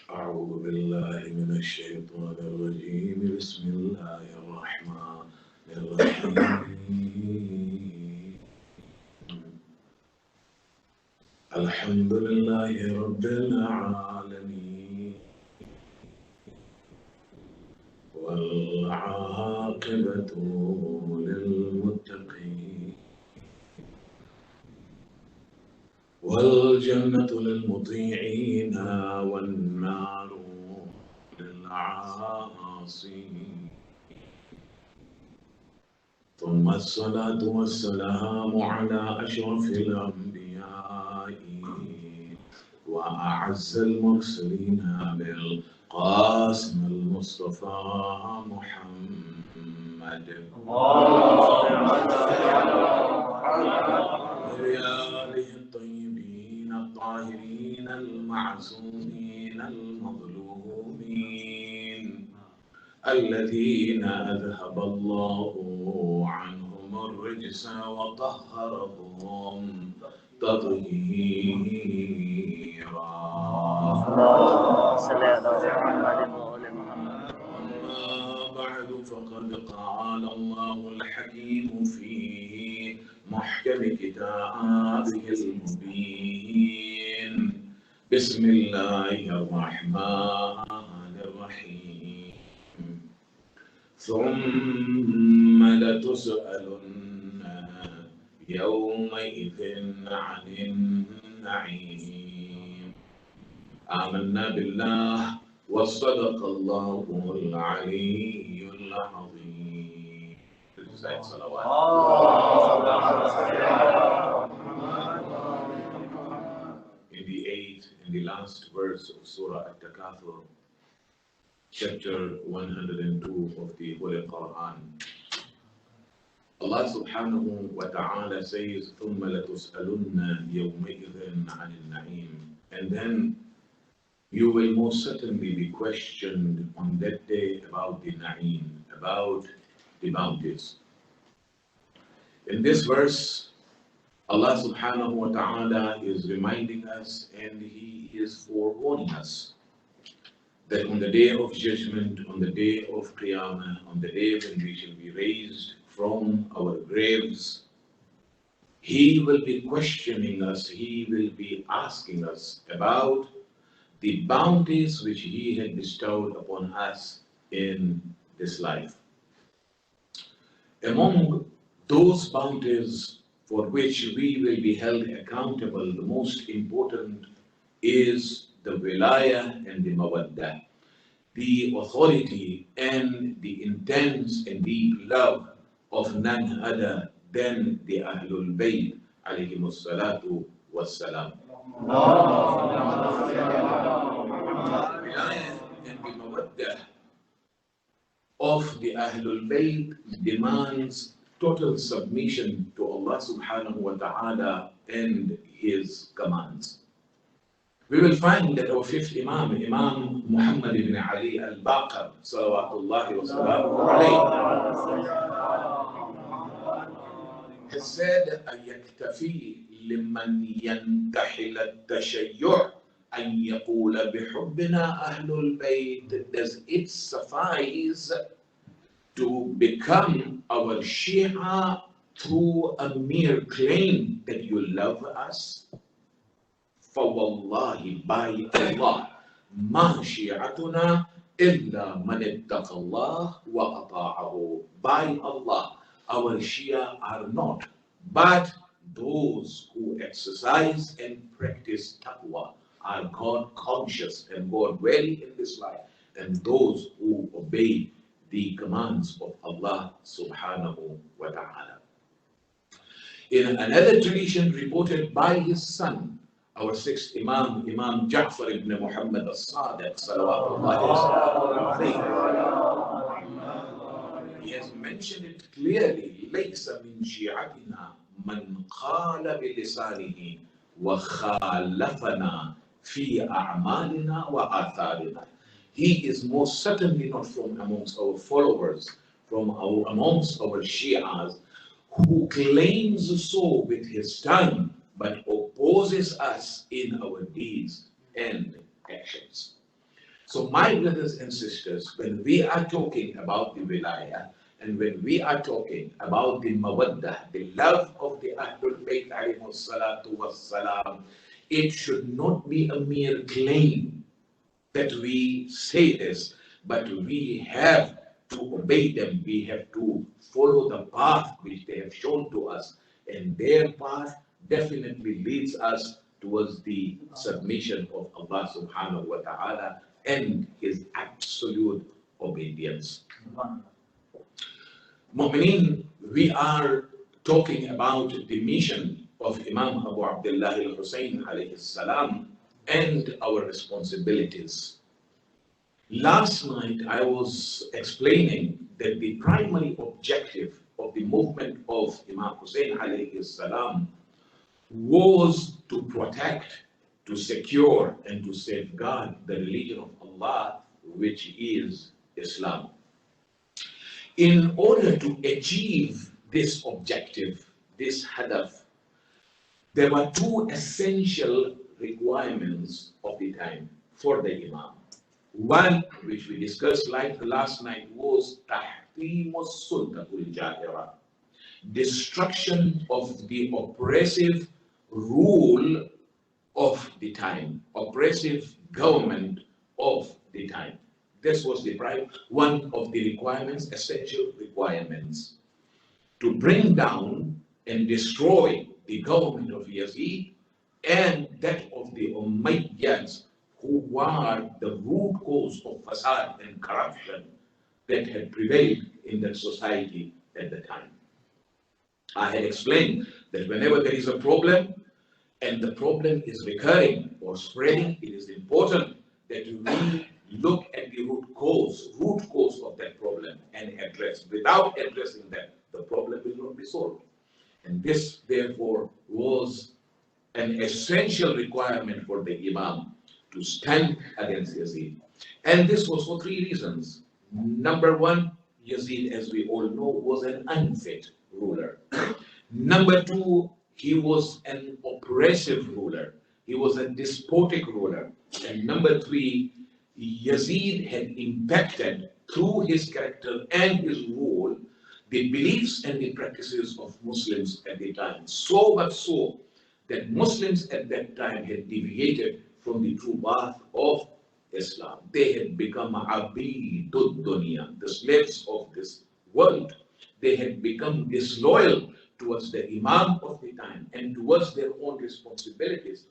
أعوذ بالله من الشيطان الرجيم بسم الله الرحمن الرحيم الحمد لله رب العالمين والعاقبة للمتقين والجنة للمطيعين والنار للعاصين ثم الصلاة والسلام على أشرف الأنبياء وأعز المرسلين بالقاسم المصطفى محمد وآله الطيبين الطاهرين المعصومين المظلومين الذين أذهب الله عنهم الرجس وطهرهم تطهيرا. أما بعد فقد قال الله الحكيم في محكم كتابه المبين بسم الله الرحمن الرحيم ثم لتسألن يومئذ عن النعيم. آمنا بالله وصدق الله العلي العظيم. In the last verse of Surah At-Takathur, chapter 102 of the Holy Quran, Allah subhanahu wa ta'ala says, ثُمَّ لَتُسْأَلُنَّ يَوْمَئِذٍ عَنِ النَّعِيمِ. And then you will most certainly be questioned on that day about the na'im, about the bounties. In this verse, Allah subhanahu wa ta'ala is reminding us and He is forewarning us that on the day of judgment, on the day of Qiyamah, on the day when we shall be raised from our graves, He will be questioning us, He will be asking us about the bounties which He had bestowed upon us in this life. Among those bounties for which we will be held accountable, the most important is the wilayah and the mawaddah, the authority and the intense and deep love of none other than the Ahlul Bayt alayhimus salatu wassalam. Wilayah and the mawaddah of the Ahlul Bayt demands total submission to Allah subhanahu wa ta'ala and His commands. We will find that our fifth Imam, Imam Muhammad ibn Ali al-Baqir, salawatullahi wa salamuhu alayhi, has said, أَيَكْتَفِي لِمَنْ يَنْتَحِلَ التَّشَيُّعِ أَنْ يَقُولَ بِحُبِّنَا أَهْلُ الْبَيْتِ. Does it suffice to become our Shia through a mere claim that you love us? فَوَاللَّهِ by Allah مَا شِيعَتُنَا إِلَّا مَنِ اتَّقَى اللَّهِ وَأَطَاعَهُ. By Allah, our Shia are not but those who exercise and practice taqwa, are God conscious and God wary in this life, and those who obey the commands of Allah subhanahu wa ta'ala. In another tradition reported by his son, our sixth Imam, Imam Ja'far ibn Muhammad al-Sadiq, salawatullahi wa sallam, he has mentioned it clearly, لَيْسَ مِنْ شِيعَتِنَا مَنْ قَالَ بِلِسَانِهِ وَخَالَفَنَا فِي أَعْمَالِنَا وَآثَارِنَا. He is most certainly not from amongst our followers, amongst our Shi'as, who claims so with his tongue, but opposes us in our deeds and actions. So my brothers and sisters, when we are talking about the wilayah, and when we are talking about the mawaddah, the love of the Ahlul Bayt alayhimus salatu wassalam, it should not be a mere claim that we say this, but we have to obey them. We have to follow the path which they have shown to us, and their path definitely leads us towards the submission of Allah subhanahu wa ta'ala and his absolute obedience. Mu'mineen, we are talking about the mission of Imam Abu Abdullah al-Hussein alayhi salam and our responsibilities. Last night I was explaining that the primary objective of the movement of Imam Hussein alayhi salam was to protect, to secure, and to safeguard the religion of Allah, which is Islam. In order to achieve this objective, this hadaf, there were two essential requirements of the time for the Imam. One, which we discussed last night, was tahtimus sultatul jahira, destruction of the oppressive rule of the time, oppressive government of the time. This was the one of the requirements, essential requirements, to bring down and destroy the government of Yazid and that of the Umayyads, who were the root cause of fasad and corruption that had prevailed in that society at the time. I had explained that whenever there is a problem and the problem is recurring or spreading, it is important that we look at the root cause of that problem and address. Without addressing that, the problem will not be solved. And this, therefore, was an essential requirement for the Imam to stand against Yazid. And this was for three reasons. Number one, Yazid, as we all know, was an unfit ruler. Number two, he was an oppressive ruler. He was a despotic ruler. And number three, Yazid had impacted through his character and his rule the beliefs and the practices of Muslims at the time. So much so that Muslims at that time had deviated from the true path of Islam. They had become abidud dunya, the slaves of this world. They had become disloyal towards the Imam of the time and towards their own responsibilities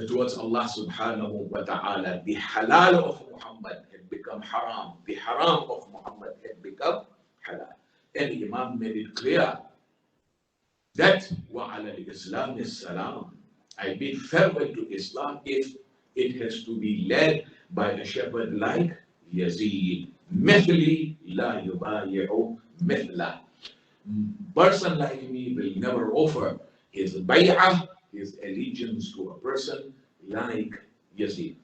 towards Allah subhanahu wa ta'ala. The halal of Muhammad had become haram. The haram of Muhammad had become halal. And the Imam made it clear that وَعَلَى الْإِسْلَامِ السَّلَامِ, I bid farewell to Islam if it has to be led by a shepherd like Yazid. مِثْلِي لَا يُبَايِعُ مِثْلَهُ. Person like me will never offer his bay'ah, his allegiance to a person like Yazid.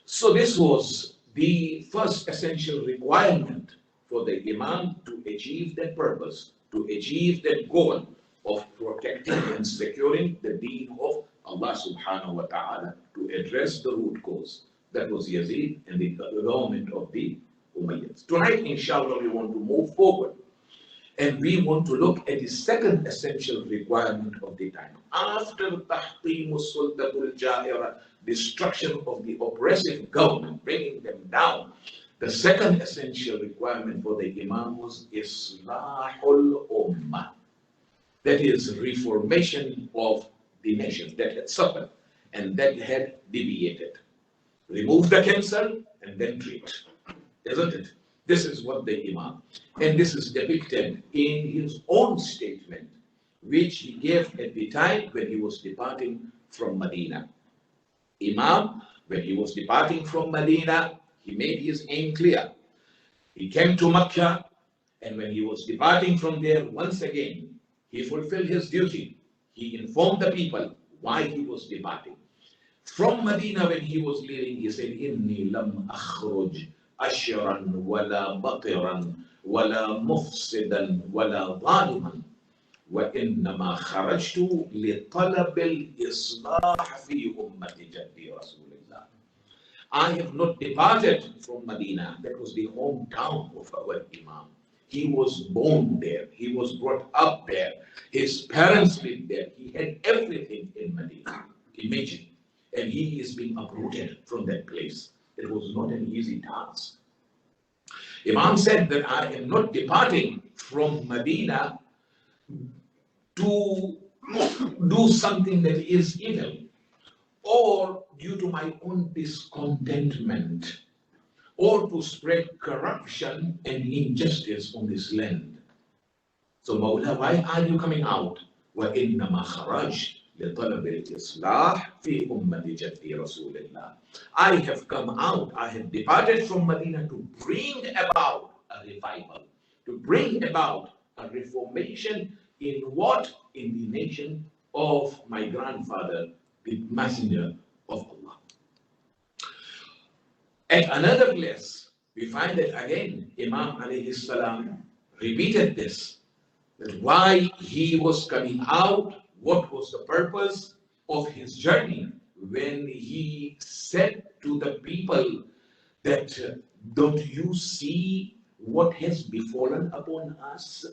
So this was the first essential requirement for the Imam to achieve that purpose, to achieve that goal of protecting and securing the deen of Allah subhanahu wa ta'ala, to address the root cause. That was Yazid and the government of the Umayyads. Tonight, inshallah, we want to move forward. And we want to look at the second essential requirement of the time. After tahtimus sultatul jahira, destruction of the oppressive government, bringing them down, the second essential requirement for the Imam was Islahul Ummah. That is, reformation of the nation that had suffered and that had deviated. Remove the cancer and then treat. Isn't it? This is what the Imam, and this is depicted in his own statement which he gave at the time when he was departing from Medina. Imam, when he was departing from Medina, he made his aim clear. He came to Mecca, and when he was departing from there, once again, he fulfilled his duty. He informed the people why he was departing. From Medina, when he was leaving, he said, Inni lam akhruj ashran wala batiran wala mufsidan wala zaliman wa innama kharajtu li talab al-islah fi ummati jaddi Rasulullah. I have not departed from Medina. That was the hometown of our Imam. He was born there. He was brought up there. His parents lived there. He had everything in Medina. Imagine. And he is being uprooted from that place. It was not an easy task. Imam said that I am not departing from Medina to do something that is evil or due to my own discontentment or to spread corruption and injustice on this land. So Mawla, why are you coming out? وَإِنَّمَا خَرَجْتُ لطلب الإصلاح في أمة جدي رسول الله. I have come out, I have departed from Medina to bring about a revival, to bring about a reformation in what? In the nation of my grandfather, the messenger of Allah. At another place, we find that again, Imam alayhi salam repeated this, that why he was coming out, what was the purpose of his journey, when he said to the people that, don't you see what has befallen upon us?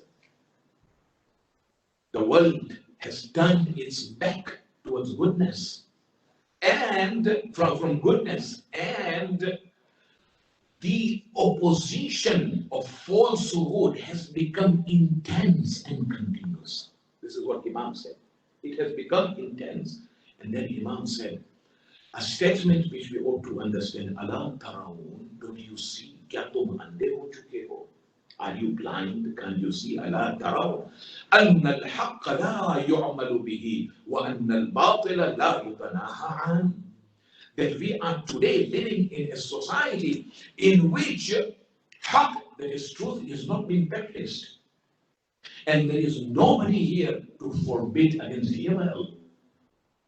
The world has turned its back towards goodness and from goodness, and the opposition of falsehood has become intense and continuous. This is what Imam said. It has become intense. And then Imam said, a statement which we ought to understand, Ala taraun, don't you see? Kya tum ande ho chuke ho? Are you blind? Can't you see? Ala taraun, anna al-haqqa la yu'malu bihi, wa anna al-batila la yutanaha an. That we are today living in a society in which haqq, that is truth, is not being practiced. And there is nobody here to forbid against evil.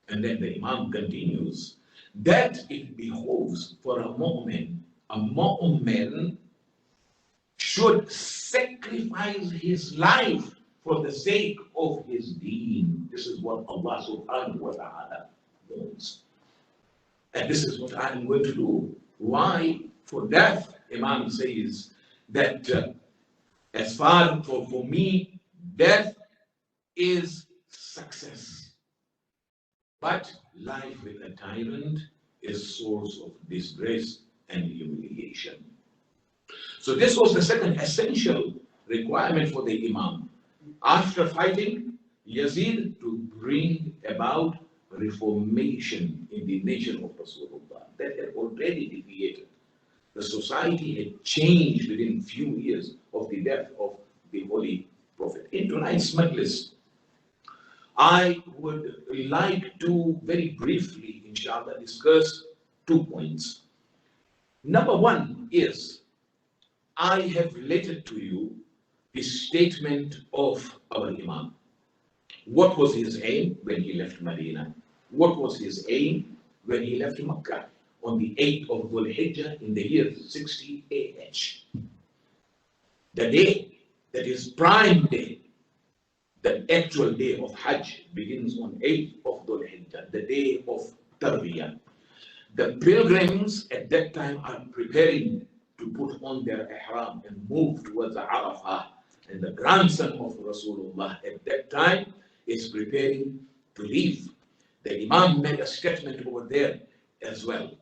And then the Imam continues that it behoves for a mu'min should sacrifice his life for the sake of his deen. This is what Allah subhanahu wa ta'ala wants. And this is what I am going to do. Why? For death, Imam says that as far for me, death is success. But life with a tyrant is source of disgrace and humiliation. So this was the second essential requirement for the Imam. After fighting Yazid, to bring about reformation in the nation of Rasulullah that had already deviated. The society had changed within few years of the death of the Holy Prophet. In tonight's majlis, I would like to very briefly, inshallah, discuss 2 points. Number one is, I have related to you the statement of our Imam. What was his aim when he left Medina? What was his aim when he left Makkah on the 8th of Dhul Hijjah in the year 60 AH? The day that is prime day, the actual day of Hajj begins on 8th of Dhul Hijjah, the day of Tarwiyah. The pilgrims at that time are preparing to put on their ihram and move towards the Arafah. And the grandson of Rasulullah at that time is preparing to leave. The Imam made a statement over there as well.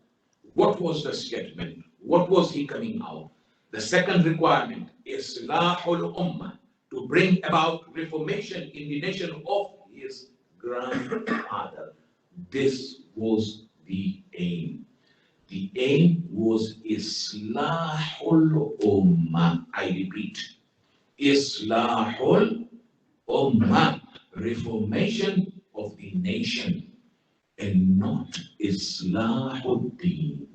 What was the statement? What was he coming out? The second requirement is Islahul Ummah, to bring about reformation in the nation of his grandfather. This was the aim. The aim was Islahul Ummah. I repeat, Islahul Ummah, reformation of the nation and not Islahuddin,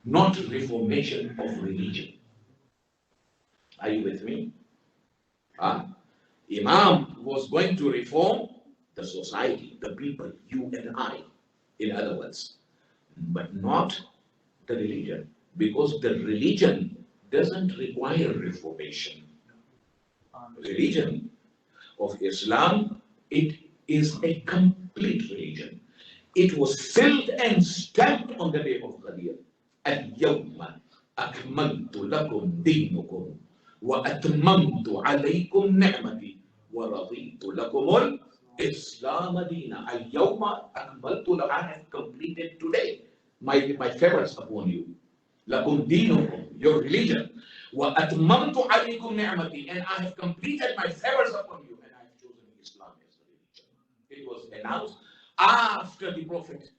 not reformation of religion. Are you with me? Huh? Imam was going to reform the society, the people, you and I, in other words, but not the religion, because the religion doesn't require reformation. Religion of Islam, it is a complete religion. It was sealed and stamped on the day of Ghadir. اليوم أكملت لكم دينكم وأتممت عليكم نعمتي ورضيت لكم الإسلام دينا. اليوم أكملت لكم. I have completed today my favors upon you. لكم دينكم, your religion. وأتممت عليكم نعمتي, and I have completed my favors upon you, and I have chosen Islam as the religion. It was announced after the Prophet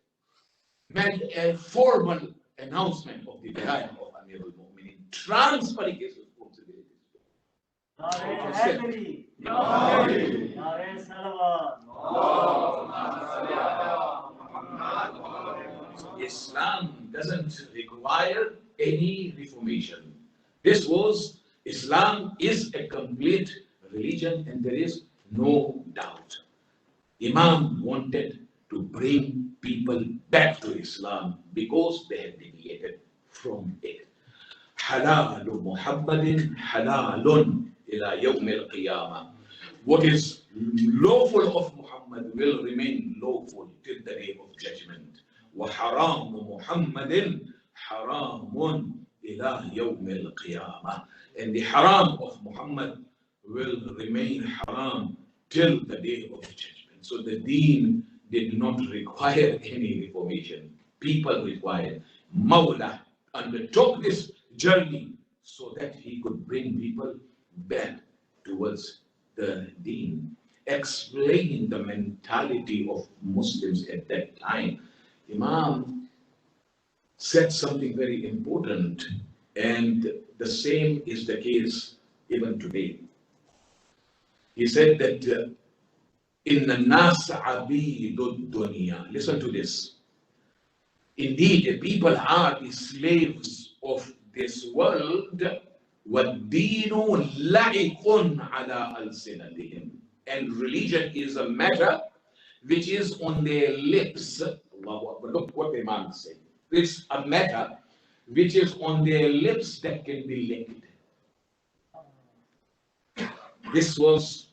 made a formal announcement of the wilayah of Amir al-Mu'minin, transferring his responsibilities. Islam doesn't require any reformation. Islam is a complete religion, and there is no doubt. Imam wanted to bring people back to Islam because they had deviated from it. Halal Muhammadin halalun ila yawm al-qiyamah. What is lawful of Muhammad will remain lawful till the day of judgment. Wa haram Muhammadin haramun ila yawm al-qiyamah. And the haram of Muhammad will remain haram till the day of judgment. So the deen did not require any reformation. People required. Mawla undertook this journey so that he could bring people back towards the deen, explaining the mentality of Muslims at that time. Imam said something very important, and the same is the case even today. He said that Inna nas abidud dunya. Listen to this. Indeed, the people are the slaves of this world. وَالدِّينُ لَعِقٌ عَلَىٰ أَلْسِنَتِهِمْ. And religion is a matter which is on their lips. Look what the Imam is saying. It's a matter which is on their lips that can be licked. This was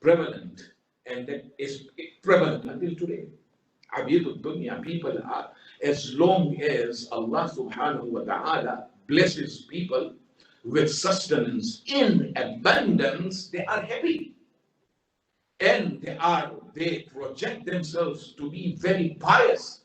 prevalent, and that is prevalent until today. Abidud dunya, people are, as long as Allah subhanahu wa ta'ala blesses people with sustenance in abundance, they are happy. And they project themselves to be very pious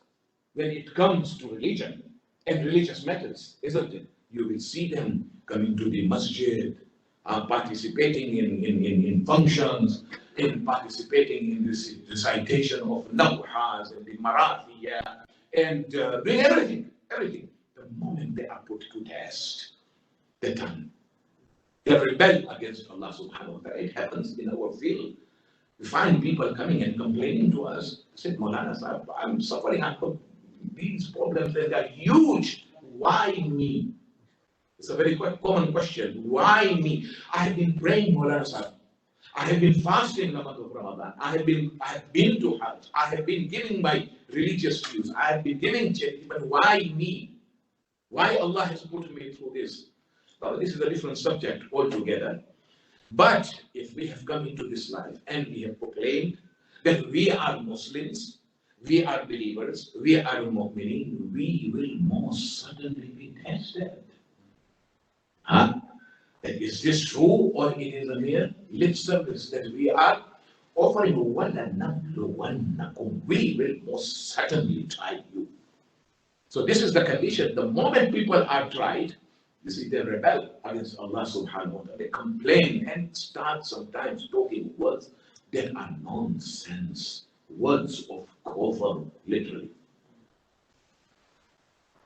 when it comes to religion and religious matters, isn't it? You will see them coming to the masjid, participating in functions, in participating in this recitation of Nawhas and the Marathiya, and doing everything. The moment they are put to test, they turn. They rebel against Allah subhanahu wa ta'ala. It happens in our field. We find people coming and complaining to us. They say, Maulana Sahib, I'm suffering from these problems, and they're huge. Why me? It's a very common question. Why me? I have been praying, Maulana Sahib. I have been fasting in the month of Ramadan. I have been to Hajj. I have been giving my religious views. I have been giving charity. But why me? Why Allah has put me through this? Well, this is a different subject altogether. But if we have come into this life and we have proclaimed that we are Muslims, we are believers, we are mu'mineen, we will most certainly be tested. Is this true, or it is a mere lip service that we are offering? We will most certainly try you. So this is the condition. The moment people are tried, you see, they rebel against Allah subhanahu wa ta'ala. They complain and start sometimes talking words that are nonsense, words of kufr, literally.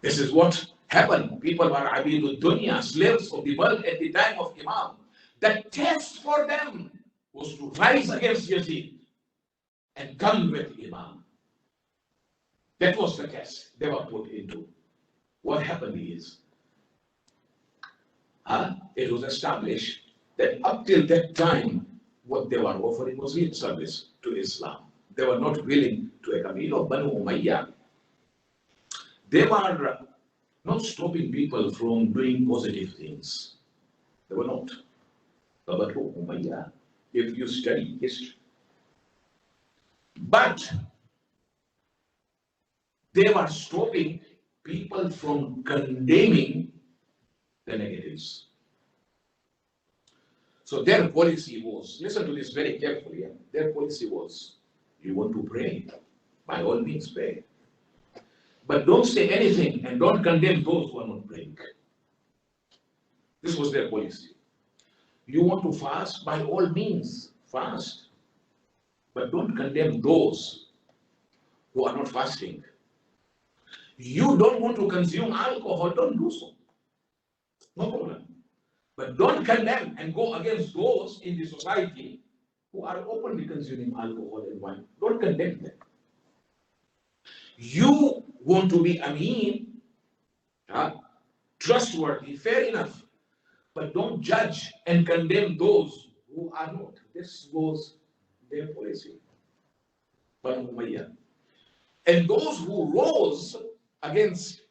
This is what happened. People were abidud dunya, slaves of the world at the time of Imam. The test for them was to rise against Yazid and come with Imam. That was the test they were put into. What happened is, it was established that up till that time, what they were offering was lip service to Islam. They were not willing to accept. You know, Banu Umayyah, they were not stopping people from doing positive things. They were not. But Banu Umayyah, if you study history, but they were stopping people from condemning the negatives. So their policy was, listen to this very carefully, their policy was, you want to pray, by all means pray. But don't say anything and don't condemn those who are not praying. This was their policy. You want to fast, by all means fast. But don't condemn those who are not fasting. You don't want to consume alcohol, don't do so. No problem. But don't condemn and go against those in the society who are openly consuming alcohol and wine. Don't condemn them. You want to be Ameen, trustworthy, fair enough. But don't judge and condemn those who are not. This was their policy. Banu Umayyah. And those who rose against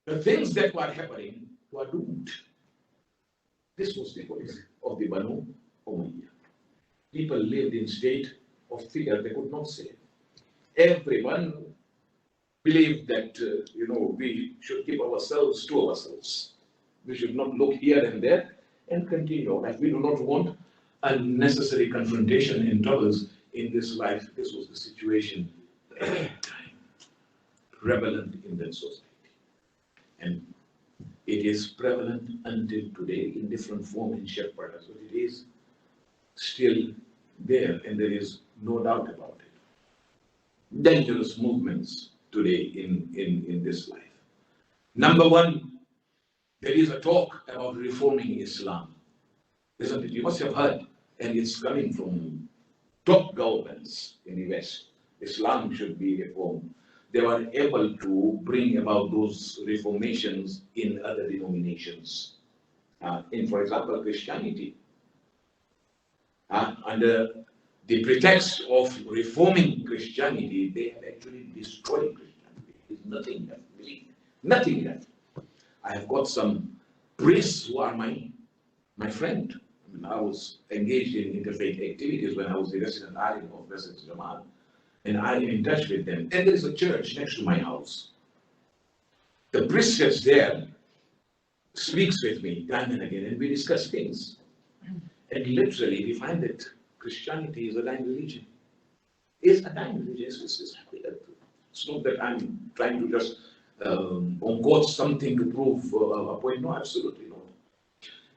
the things that were happening were doomed. This was the policy of the Banu Umayyah. People lived in state of fear, they could not say. Everyone believed that, we should keep ourselves to ourselves. We should not look here and there and continue. As we do not want unnecessary confrontation and troubles in this life. This was the situation at that time, prevalent in that society. And it is prevalent until today in different form in Shepherd. So it is still there, and there is no doubt about it. Dangerous movements today in this life. Number one, there is a talk about reforming Islam. Isn't it? You must have heard, and it's coming from top governments in the West. Islam should be reformed. They were able to bring about those reformations in other denominations. For example, Christianity. Under the pretext of reforming Christianity, they have actually destroyed Christianity. There's nothing left, believe me, nothing left. I have got some priests who are my friend. I was engaged in interfaith activities when I was the resident alim of Essex Jamaat, and I am in touch with them. And there is a church next to my house. The priestess there speaks with me time and again, and we discuss things. And literally, we find that Christianity is a dying religion. It's a dying religion. It's not that I'm trying to just unquote something to prove a point. No, absolutely not.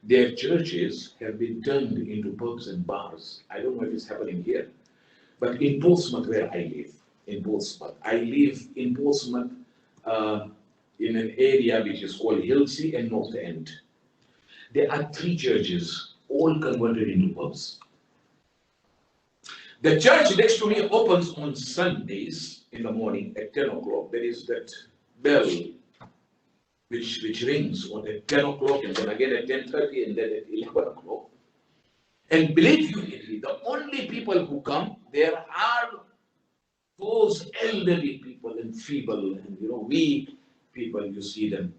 Their churches have been turned into pubs and bars. I don't know if it's happening here, but in Portsmouth, where I live, I live in Portsmouth in an area which is called Hillsea and North End. There are 3 churches, all converted into pubs. The church next to me opens on Sundays in the morning at 10 o'clock. There is that bell which rings on at 10 o'clock and then again at 10:30 and then at 11 o'clock. And believe you me, the only people who come there are those elderly people and feeble and weak people. You see them.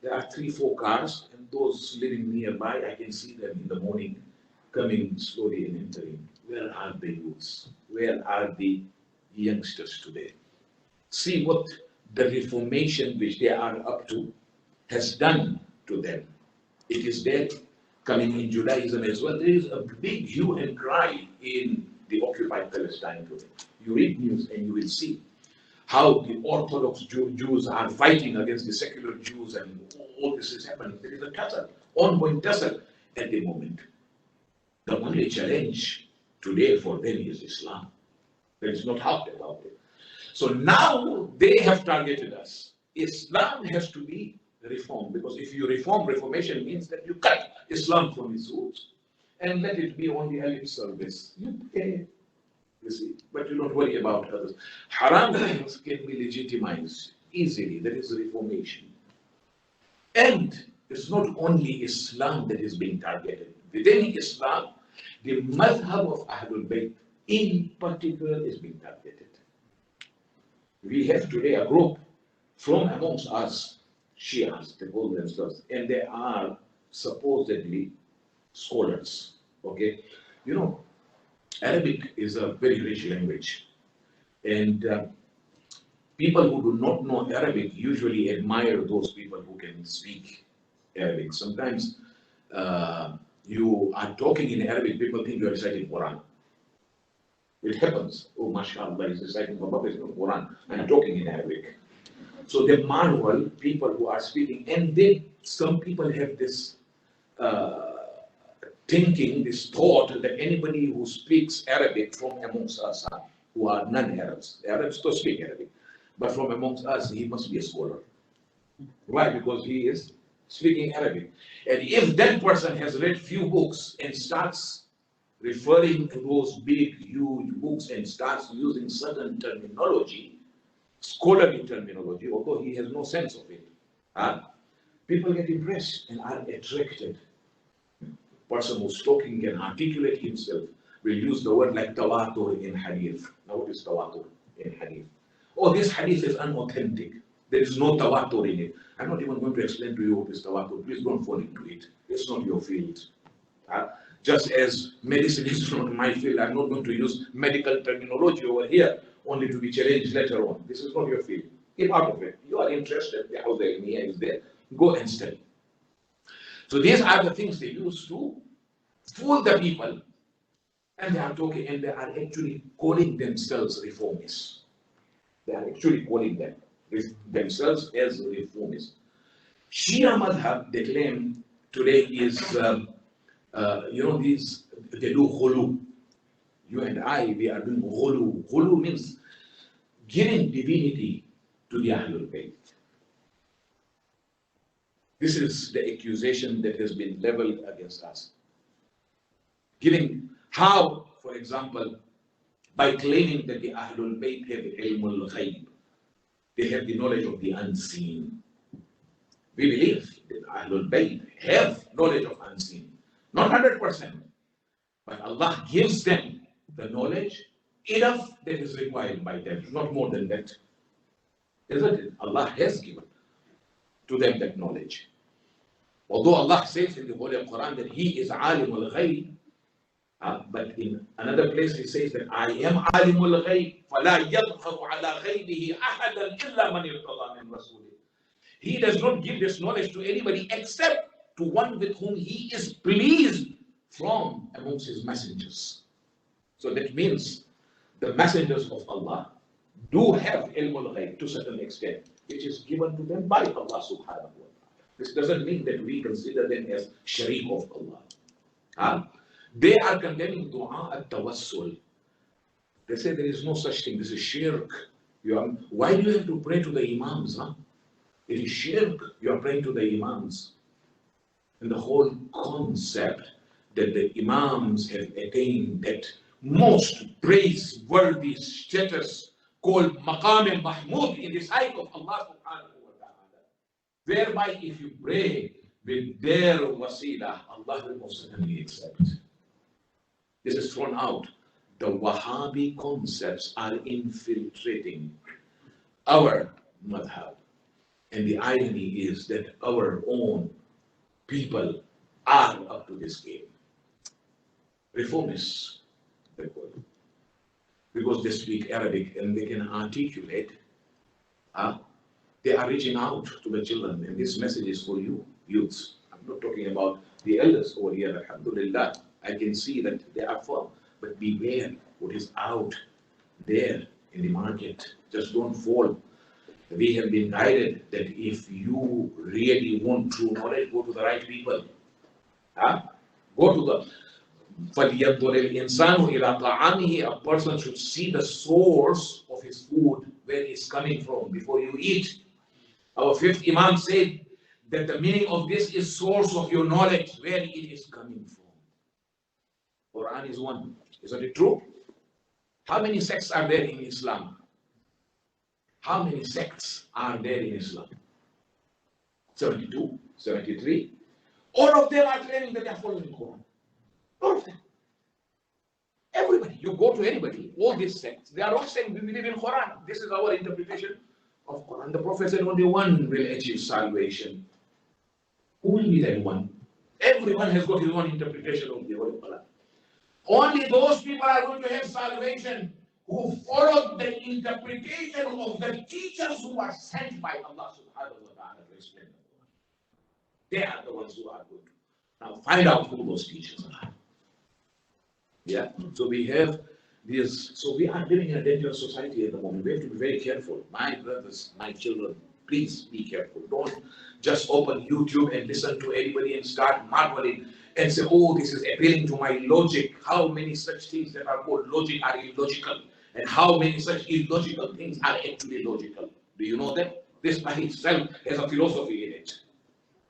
There are 3-4 cars, and those living nearby, I can see them in the morning coming slowly and entering. Where are the youths? Where are the youngsters today? See what the reformation which they are up to has done to them. It is there coming in Judaism as well. There is a big hue and cry in the occupied Palestine today. You read news and you will see how the Orthodox Jews are fighting against the secular Jews, and all this is happening. There is a tussle, ongoing tussle at the moment. The only challenge today for them is Islam. There is no doubt about it. So now they have targeted us. Islam has to be reformed, because if you reformation means that you cut Islam from its roots and let it be only a lip service. You pay You see, but you don't worry about others. Haram things can be legitimized easily. There is reformation. And it's not only Islam that is being targeted. Within Islam, the madhab of Ahlul Bayt in particular is being targeted. We have today a group from amongst us, Shias, they call themselves, and they are supposedly scholars. Okay? You know, Arabic is a very rich language. And people who do not know Arabic usually admire those people who can speak Arabic. Sometimes you are talking in Arabic, people think you are reciting Quran. It happens. Oh, mashallah, he's reciting Quran. I'm talking in Arabic. So they marvel people who are speaking, and some people have this thinking, this thought that anybody who speaks Arabic from amongst us, who are non-Arabs, Arabs don't speak Arabic, but from amongst us, he must be a scholar. Why? Because he is speaking Arabic. And if that person has read few books and starts referring to those big, huge books and starts using certain terminology, scholarly terminology, although he has no sense of it, people get impressed and are attracted. Person who's talking can articulate himself will use the word like tawatur in hadith. Now what is tawatur in hadith? Oh, this hadith is unauthentic. There is no tawatur in it. I'm not even going to explain to you what is tawatur. Please don't fall into it. It's not your field. Just as medicine is not my field, I'm not going to use medical terminology over here only to be challenged later on. This is not your field. Keep out of it. You are interested. The house is there. Go and study. So these are the things they use to fool the people, and they are talking, and they are actually calling themselves reformists. They are actually calling themselves as reformists. Shia madhab, they claim today is, they do ghulu. You and I, we are doing ghulu. Ghulu means giving divinity to the Ahlul Bayt. This is the accusation that has been leveled against us. Giving how, for example, by claiming that the Ahlul Bayt have ilmul ghayb, they have the knowledge of the unseen. We believe that Ahlul Bayt have knowledge of unseen. Not 100%, but Allah gives them the knowledge enough that is required by them, not more than that. Isn't it? Allah has given to them that knowledge. Although Allah says in the Holy Quran that He is alimul ghayb, but in another place He says that I am alimul ghayb, فَلَا يَظْهَرُ عَلَى غَيْبِهِ أَحَدًا إِلَّا مَنِ ارْتَضَى مِنْ رَسُولِهِ. He does not give this knowledge to anybody except to one with whom He is pleased from amongst His messengers. So that means the messengers of Allah do have ilmul ghayb to a certain extent, which is given to them by Allah subhanahu wa ta'ala. This doesn't mean that we consider them as Sharif of Allah. They are condemning dua at-tawassul. They say there is no such thing. This is shirk. Why do you have to pray to the imams? It is shirk. You are praying to the imams. And the whole concept that the imams have attained that most praiseworthy status called Maqam al-Mahmud in the sight of Allah subhanahu wa ta'ala. Whereby if you pray with their wasila, Allah will most certainly accept. This is thrown out. The Wahhabi concepts are infiltrating our madhab. And the irony is that our own people are up to this game. Reformists, they call it. Because they speak Arabic and they can articulate, they are reaching out to the children. And this message is for you, youths. I'm not talking about the elders over here, alhamdulillah. I can see that they are firm. But beware what is out there in the market. Just don't fall. We have been guided that if you really want true knowledge, go to the right people. Go to the فَلْيَنْظُرِ الْإِنسَانُ إِلَىٰ طَعَامِهِ. A person should see the source of his food, where it's coming from, before you eat. Our fifth Imam said that the meaning of this is source of your knowledge, where it is coming from. Quran is one. Isn't it true? How many sects are there in Islam? How many sects are there in Islam? 72, 73. All of them are claiming that they are following the Quran. All of them. Everybody. You go to anybody, all these sects, they are all saying we believe in Quran. This is our interpretation of Quran. The Prophet said only one will achieve salvation. Who will be that one? Everyone has got his own interpretation of the Holy Quran. Only those people are going to have salvation who follow the interpretation of the teachers who are sent by Allah subhanahu wa ta'ala to explain the Quran. They are the ones who are going to now find out who those teachers are. Yeah. So we have this. So we are living in a dangerous society at the moment. We have to be very careful. My brothers, my children, please be careful. Don't just open YouTube and listen to anybody and start marveling and say, oh, this is appealing to my logic. How many such things that are called logic are illogical? And how many such illogical things are actually logical? Do you know that? This by itself has a philosophy in it.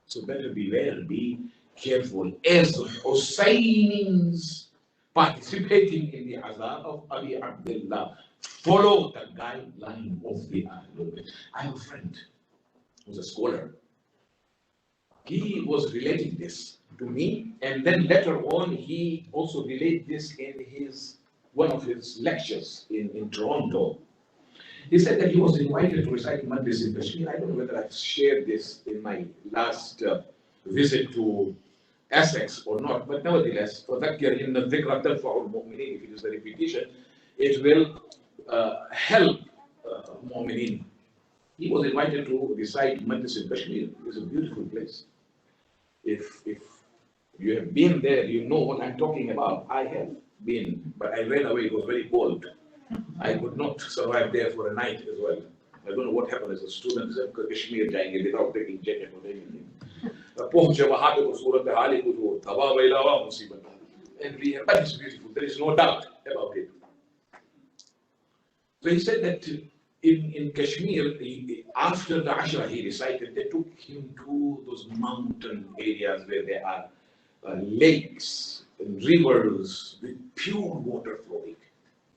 So better beware, be careful. As Husseinins participating in the Azan of Abi Abdullah, follow the guideline of the Ahlul Bayt. I have a friend who's a scholar. He was relating this to me, and then later on he also related this in one of his lectures in Toronto. He said that he was invited to recite Madras in Kashmir. I don't know whether I've shared this in my last visit to Essex or not, but nevertheless, فَذَكِّرْ إِنَّ الذِّكْرَ تَنْفَعُ الْمُؤْمِنِينَ. If it is the repetition, it will help mu'mineen. He was invited to recite Madras in Kashmir. It's a beautiful place. If you have been there, you know what I'm talking about. I have been, but I ran away. It was very cold. I could not survive there for a night as well. I don't know what happened as a student. Kashmir जाएंगे without taking jacket or anything. पहुंचे वहाँ पे तो सूरत हाल ही कुछ हो तबाह वैलावा मुसीबत. And we have, but it's beautiful. There is no doubt about it. So he said that in Kashmir, after the Ashra he recited, they took him to those mountain areas where there are lakes and rivers with pure water flowing.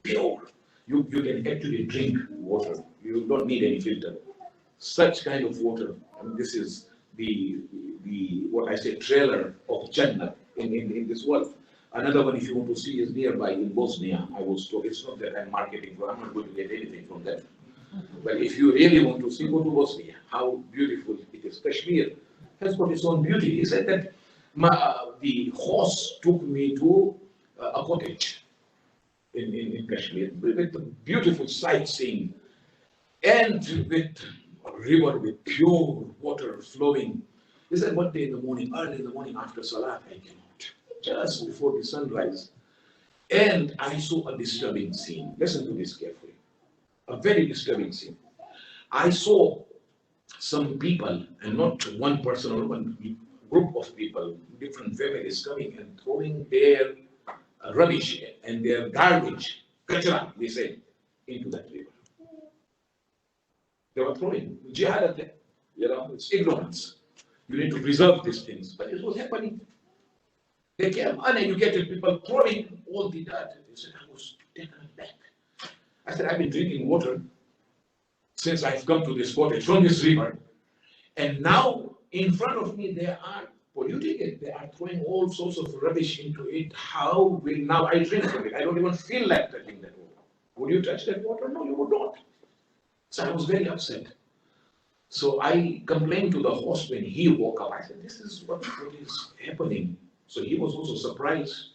Pure. You can actually drink water. You don't need any filter. Such kind of water. And this is the what I say trailer of Jannah in this world. Another one, if you want to see, is nearby in Bosnia. I was told, it's not that I'm marketing for, I'm not going to get anything from that. But if you really want to see, go to Bosnia. How beautiful it is. Kashmir has got its own beauty. He said that the horse took me to a cottage in Kashmir with a beautiful sightseeing and with a river with pure water flowing. He said one day in the morning, early in the morning after Salat, I came out just before the sunrise, and I saw a disturbing scene. Listen to this carefully. A very disturbing scene. I saw some people, and not one person or one group of people, different families coming and throwing their rubbish and their garbage, kachra, they say, into that river. They were throwing. Jihad, it's ignorance. You need to preserve these things. But it was happening. They came uneducated people throwing all the dirt. They said, I was taken aback. I said, I've been drinking water since I've come to this cottage from this river. And now in front of me, they are polluting it. They are throwing all sorts of rubbish into it. How will now I drink from it? I don't even feel like touching that water. Would you touch that water? No, you would not. So I was very upset. So I complained to the host when he woke up. I said, this is what is happening. So he was also surprised.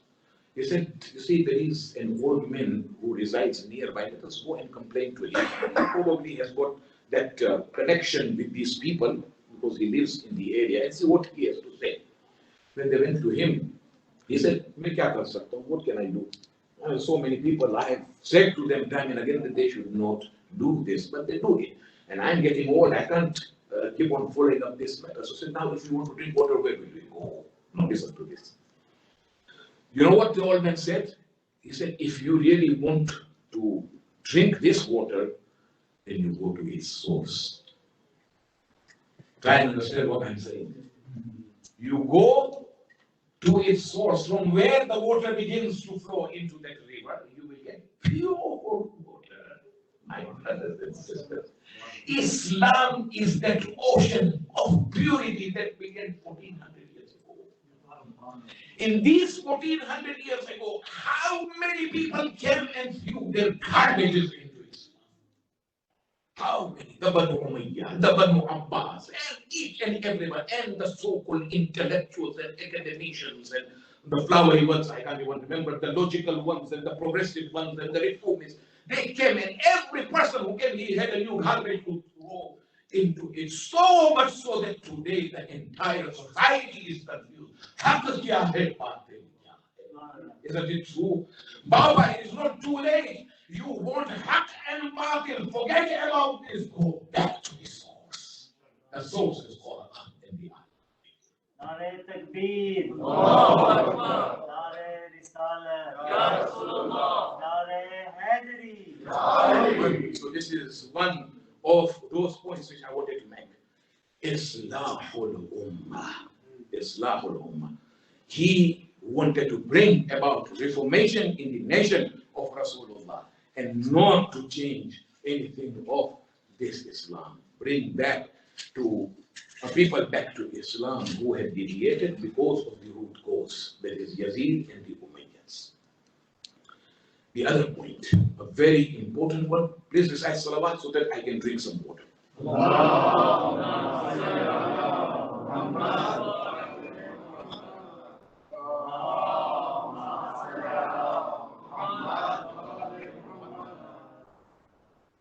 He said, you see, there is an old man who resides nearby. Let us go and complain to him. He probably has got that connection with these people because he lives in the area, and see what he has to say. When they went to him, he said, what can I do? So many people, I have said to them time and again that they should not do this, but they do it. And I'm getting old, I can't keep on following up this matter. So said, now if you want to drink water, where will you go? No, listen to this. You know what the old man said? He said, if you really want to drink this water, then you go to its source. Try and understand what I'm saying. You go to its source, from where the water begins to flow into that river, you will get pure Islam is that ocean of purity that began 1400 years ago. In these 1400 years ago, how many people came and threw their garbages into Islam? How many? The Banu Umayyah, the Banu Abbas, and each and everyone, and the so-called intellectuals and academicians and the flowery ones, I can't even remember, the logical ones and the progressive ones and the reformists. They came, and every person who came, he had a new garbage to throw into it. So much so that today the entire society is confused. Isn't it true? Baba, it is not too late. You want haq and batil. Forget about this. Go back to the source. The source is Quran and the Nare Takbir. Nare Risalah. Ya Rasulullah. Nare Haidari. So this is one of those points which I wanted to make. Islahul Ummah. Islahul Ummah. He wanted to bring about reformation in the nation of Rasulullah and not to change anything of this Islam. Bring back to people back to Islam who had deviated because of the root cause, that is Yazid and the Umayyads. The other point, a very important one, please recite salawat so that I can drink some water.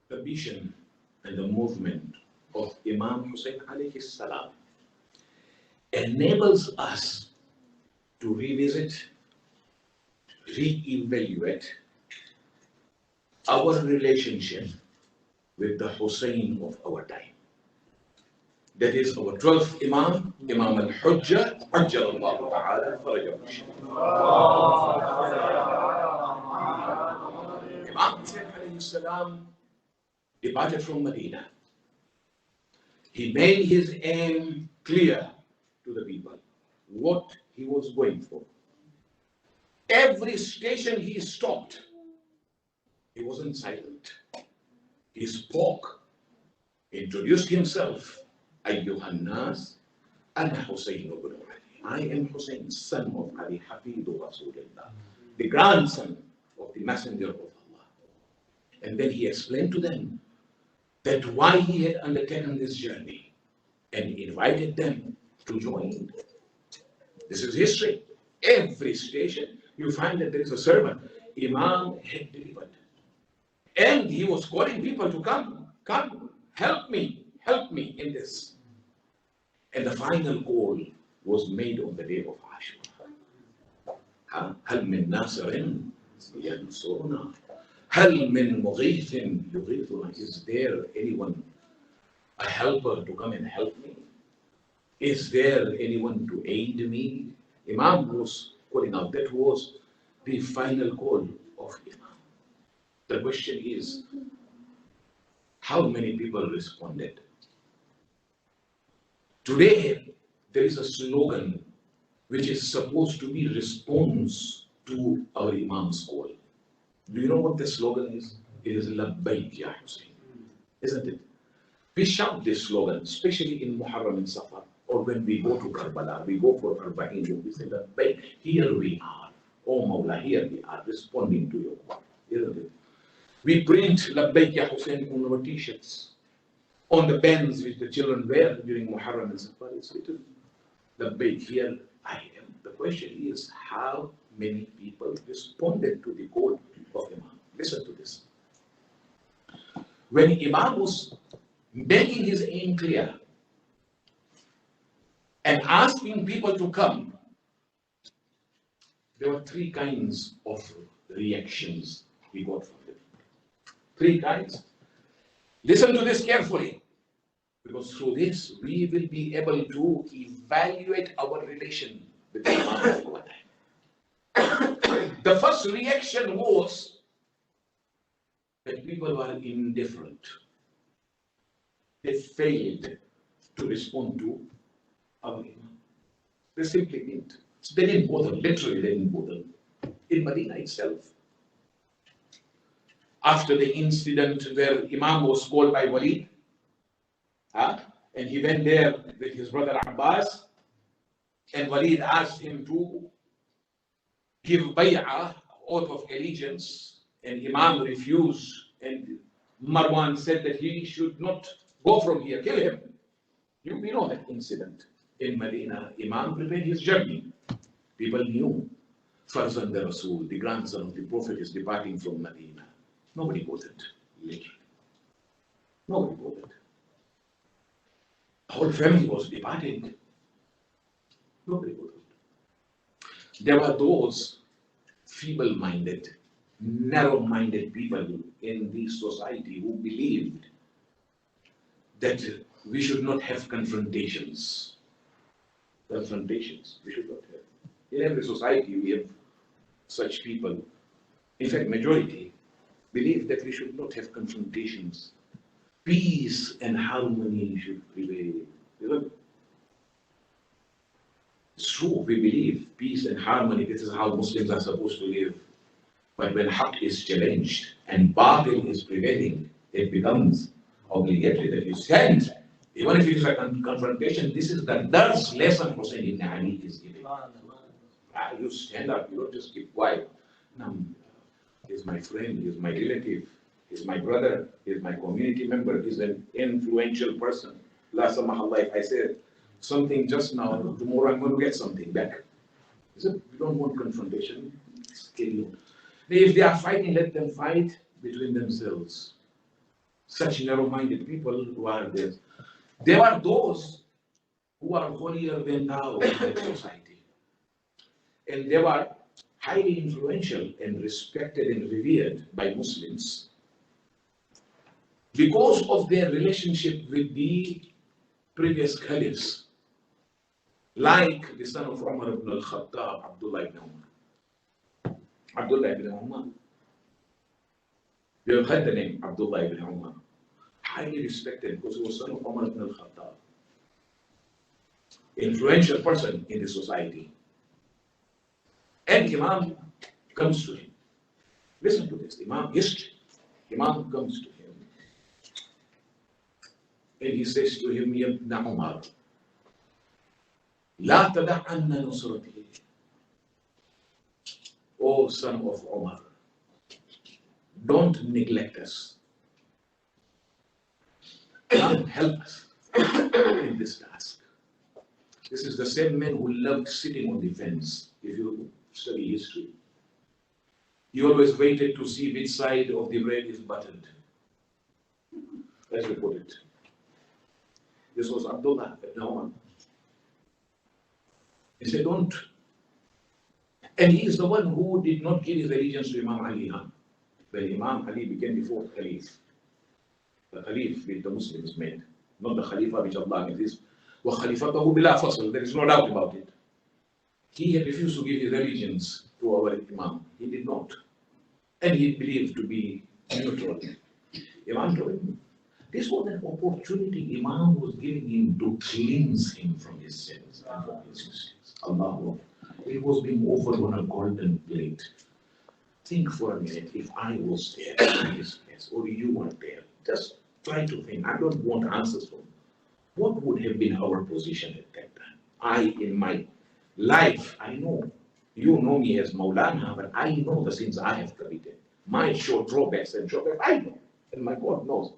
The vision and the movement of Imam Hussein alayhi salam enables us to revisit, re-evaluate our relationship with the Hussein of our time. That is our 12th Imam, Imam al-Hujjah, Ajjalallahu ta'ala farajahu sharif. Imam Hussein alayhi salam departed from Medina. He made his aim clear to the people, what he was going for. Every station he stopped, he wasn't silent. He spoke, introduced himself. Ayyuhan nas, ana Husayn ibn Ali. I am Hussein, son of Ali, Hafidu Rasulullah, the grandson of the Messenger of Allah. And then he explained to them that why he had undertaken this journey and invited them to join. This is history. Every station you find that there is a sermon Imam had delivered. And he was calling people to come, help me in this. And the final call was made on the day of Ashura. هل من ناصر ينصرنا هل من مغيث يغيثنا. Is there anyone, a helper to come and help me? Is there anyone to aid me? Imam was calling out. That was the final call of Imam. The question is, how many people responded? Today, there is a slogan which is supposed to be response to our Imam's call. Do you know what the slogan is? It is Labbaik Ya Hussein, isn't it? We shout this slogan, especially in Muharram and Safar, or when we go to Karbala, we go for Arba'in, we say Labbaik, here we are. Oh Mawla, here we are, responding to your call, isn't it? We print Labbaik Ya Hussein on our t-shirts, on the bands which the children wear during Muharram and Safar. It's written Labbaik, here I am. The question is, how many people responded to the call of Imam? Listen to this. When Imam was making his aim clear and asking people to come, there were three kinds of reactions he got from them. Three kinds. Listen to this carefully, because through this we will be able to evaluate our relation with the Imam of our time. The first reaction was that people were indifferent. They failed to respond to our Imam. They simply didn't. They didn't bother, literally they didn't bother. In Medina itself, after the incident where Imam was called by Walid, and he went there with his brother Abbas, and Walid asked him to give bay'ah, oath of allegiance, and Imam refused, and Marwan said that he should not go from here, kill him. We know that incident. In Medina, Imam prepared his journey. People knew Farzan the Rasul, the grandson of the Prophet, is departing from Medina. Nobody voted. Nobody voted. The whole family was departing. Nobody voted. There were those feeble-minded, narrow-minded people in the society who believed that we should not have confrontations. Confrontations, we should not have. In every society, we have such people. In fact, majority believe that we should not have confrontations. Peace and harmony should prevail. It's true, we believe peace and harmony, this is how Muslims are supposed to live. But when haqq is challenged and batil is prevailing, it becomes obligatory that you stand. Even if it is a confrontation, this is the dars lesson Hussein ibn Ali is giving. You stand up, you don't just keep quiet. No, he's my friend, he's my relative, he's my brother, he's my community member, he's an influential person. La samahallah, if I say something just now, tomorrow I'm going to get something back. We don't want confrontation. If they are fighting, let them fight between themselves. Such narrow-minded people who are there. There are those who are holier than thou in that society. And they were highly influential and respected and revered by Muslims because of their relationship with the previous caliphs, like the son of Umar ibn al-Khattab, Abdullah ibn Umar. Abdullah ibn Umar. You have heard the name Abdullah ibn Umar. Highly respected because he was son of Umar ibn al-Khattab. Influential person in the society. And Imam comes to him. Listen to this, Imam history. Imam comes to him. And he says to him, Ya ibn Umar, La tada'anna nusrati. O son of Umar, don't neglect us. Help us in this task. This is the same man who loved sitting on the fence. If you study history, he always waited to see which side of the bread is buttered. Let's report it. This was Abdullah ibn Umar. He said, don't. And he is the one who did not give his allegiance to Imam Ali. When Imam Ali became the fourth Caliph. The Caliph which the Muslims made, not the Khalifa which Allah made. This وَخَلِفَتَهُ بِلَا فَصْلٍ. There is no doubt about it. He had refused to give his allegiance to our Imam. He did not. And he believed to be neutral. Imam told him, this was an opportunity Imam was giving him to cleanse him from his sins and from his mistakes. Allah, he was being offered on a golden plate. Think for a minute, if I was there in his place, or you were there, just try to think. I don't want answers from what would have been our position at that time. In my life, I know, you know me as Maulana, but I know the sins I have committed. My short drawbacks and drawbacks, I know, and my God knows.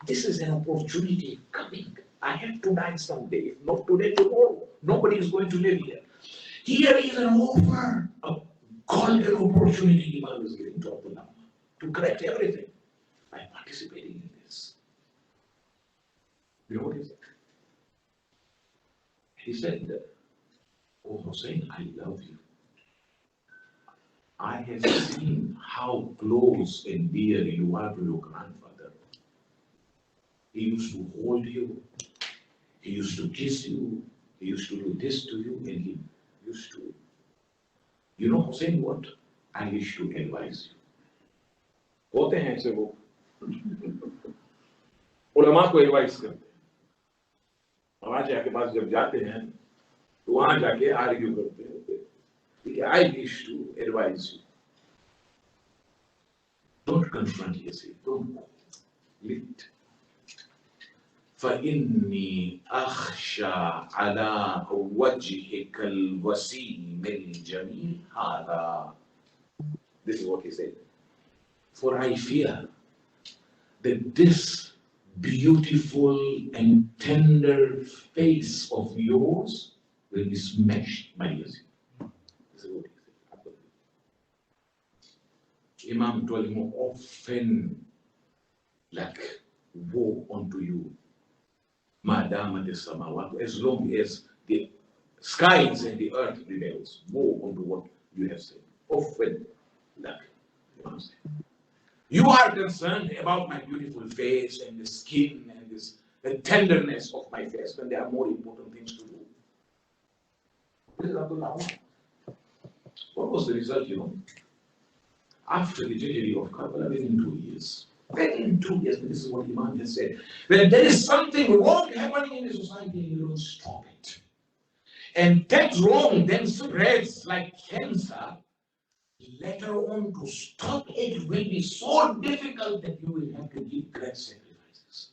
This is an opportunity coming. I have to die someday, if not today, tomorrow. Nobody is going to live here. Here is an offer, a golden opportunity Imam is giving to Abdullah to correct everything by participating in this. You know what he said? He said, Oh Hussein, I love you. I have seen how close and dear you are to your grandfather. He used to hold you, he used to kiss you, he used to do this to you, and he used to. You know Hussein what? I wish to advise you. होते हैं ऐसे वो उलमा को advice करते हैं हमारे के पास जब जाते हैं तो वहां जाके आर्ग्यू करते हैं I wish to advise you. Don't confront Yazid. Don't go. Leave it. فإني أخشى على وجهك الوسيم الجميل هذا. This is what he said. For I fear that this beautiful and tender face of yours will be smashed by Yazid. This is what he said. Imam told him often, like, woe unto you, Madama de Samawat, as long as the skies and the earth rebels, woe unto what you have said. Often, like Imam said. You are concerned about my beautiful face and the skin and the tenderness of my face when there are more important things to do. This is Abdullah. What was the result, After the tragedy of Karbala, within 2 years, this is what Imam has said, when there is something wrong happening in the society and you don't stop it, and that wrong then spreads like cancer, later on to stop it will be so difficult that you will have to give great sacrifices.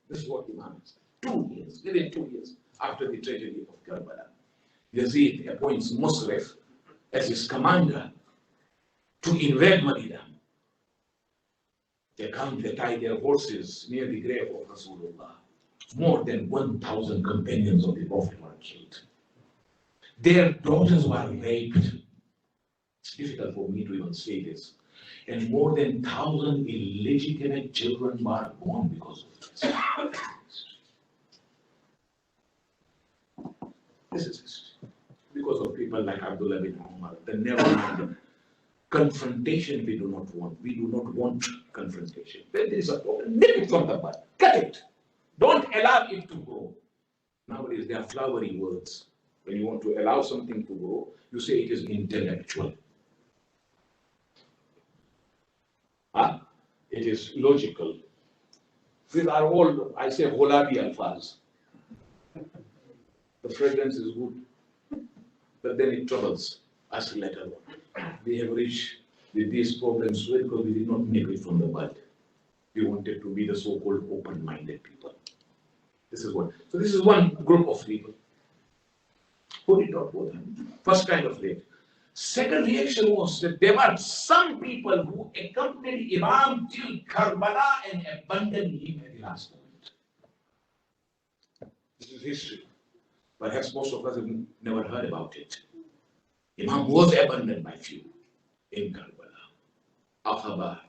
This is what Imam said. 2 years, within 2 years after the tragedy of Karbala, Yazid appoints Musrif as his commander to invade Medina. They come, they tie their horses near the grave of Rasulullah. More than 1,000 companions of the Prophet were killed. Their daughters were raped. It's difficult for me to even say this. And more than 1,000 illegitimate children were born because of this. This is history. Because of people like Abdullah bin Umar, the never mind confrontation we do not want. We do not want confrontation. When there is a problem, nip it from the bud. Cut it. Don't allow it to grow. Nowadays, there are flowery words. When you want to allow something to grow, you say it is intellectual. It is logical. These are all, I say, Ghulabi alfaz. The fragrance is good, but then it troubles us later on. We have reached with these problems because we did not nip it from the bud. We wanted to be the so-called open-minded people. This is what. So this is one group of people who did not go there. First kind of reaction. Second reaction was that there were some people who accompanied Imam till Karbala and abandoned him at the last moment. This is history. Perhaps most of us have never heard about it. Imam was abandoned by few in Karbala. Aqaba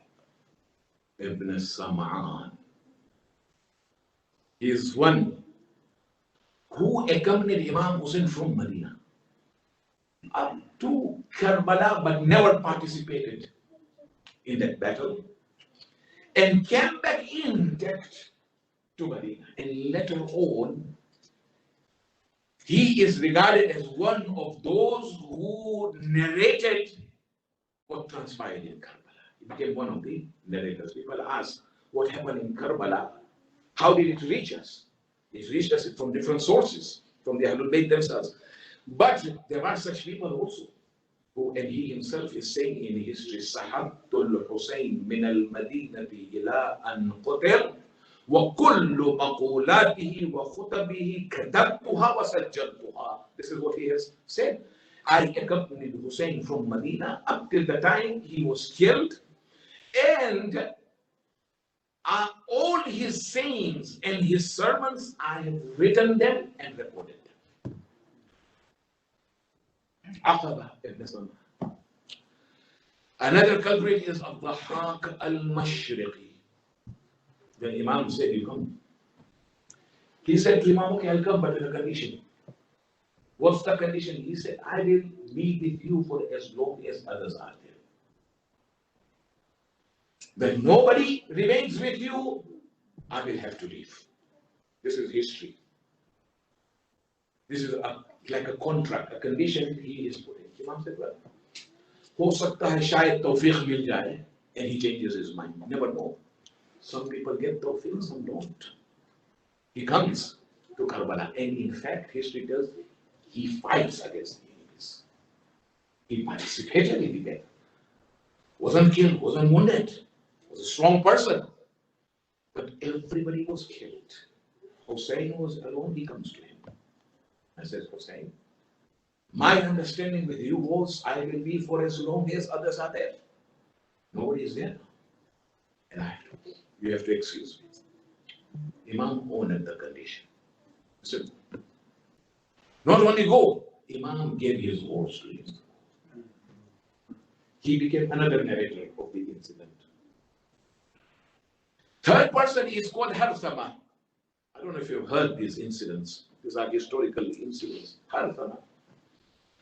ibn Sam'an is one who accompanied Imam Hussein from Medina up to Karbala but never participated in that battle and came back intact to Medina. And later on, he is regarded as one of those who narrated what transpired in Karbala. He became one of the narrators. People ask, what happened in Karbala? How did it reach us? It reached us from different sources, from the Ahlul Bayt themselves. But there are such people also, who, and he himself is saying in history, Sahabtul Hussein min al-Madinati ila an qutil, wa kullu maqulatihi wa khutabihi katabtuha wa sajjaltuha. This is what he has said. I accompanied Hussein from Medina up till the time he was killed, and all his sayings and his sermons, I have written them and recorded them. Aqaba ibn Sam'an. Another culprit is Al-Dhahhak al-Mashriqi. When Imam said, you come. He said to Imam, okay, I'll come, but with a condition. What's the condition? He said, I will be with you for as long as others are there. When nobody remains with you, I will have to leave. This is history. This is like a contract, a condition he is putting. Imam said, well, ho sakta hai shayad tawfiq mil jaye, and he changes his mind. Never know. Some people get tawfiq, some don't. He comes to Karbala, and in fact, history tells he fights against the enemies. He participated in the battle. wasn't killed, wasn't wounded, was a strong person. But everybody was killed. Hussein was alone, he comes to him. I says, Hussein, my understanding with you was I will be for as long as others are there. Nobody is there. And I have to, you have to excuse me. Imam honored the condition. So, not only go, Imam gave his words to him. He became another narrator of the incident. Third person is called Harthama. I don't know if you've heard these incidents. These are historical incidents. Harthama.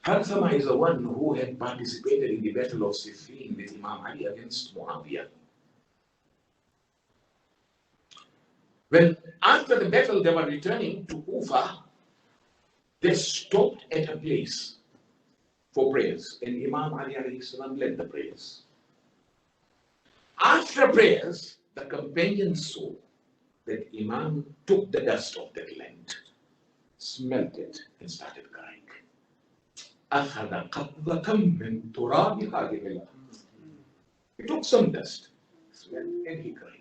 Harthama is the one who had participated in the Battle of Siffin with Imam Ali against Muawiyah. When after the battle they were returning to Kufa, they stopped at a place for prayers, and Imam Ali alayhi salam led the prayers. After prayers, the companions saw that Imam took the dust of that land, smelt it, and started crying. He took some dust, smelled, and he cried.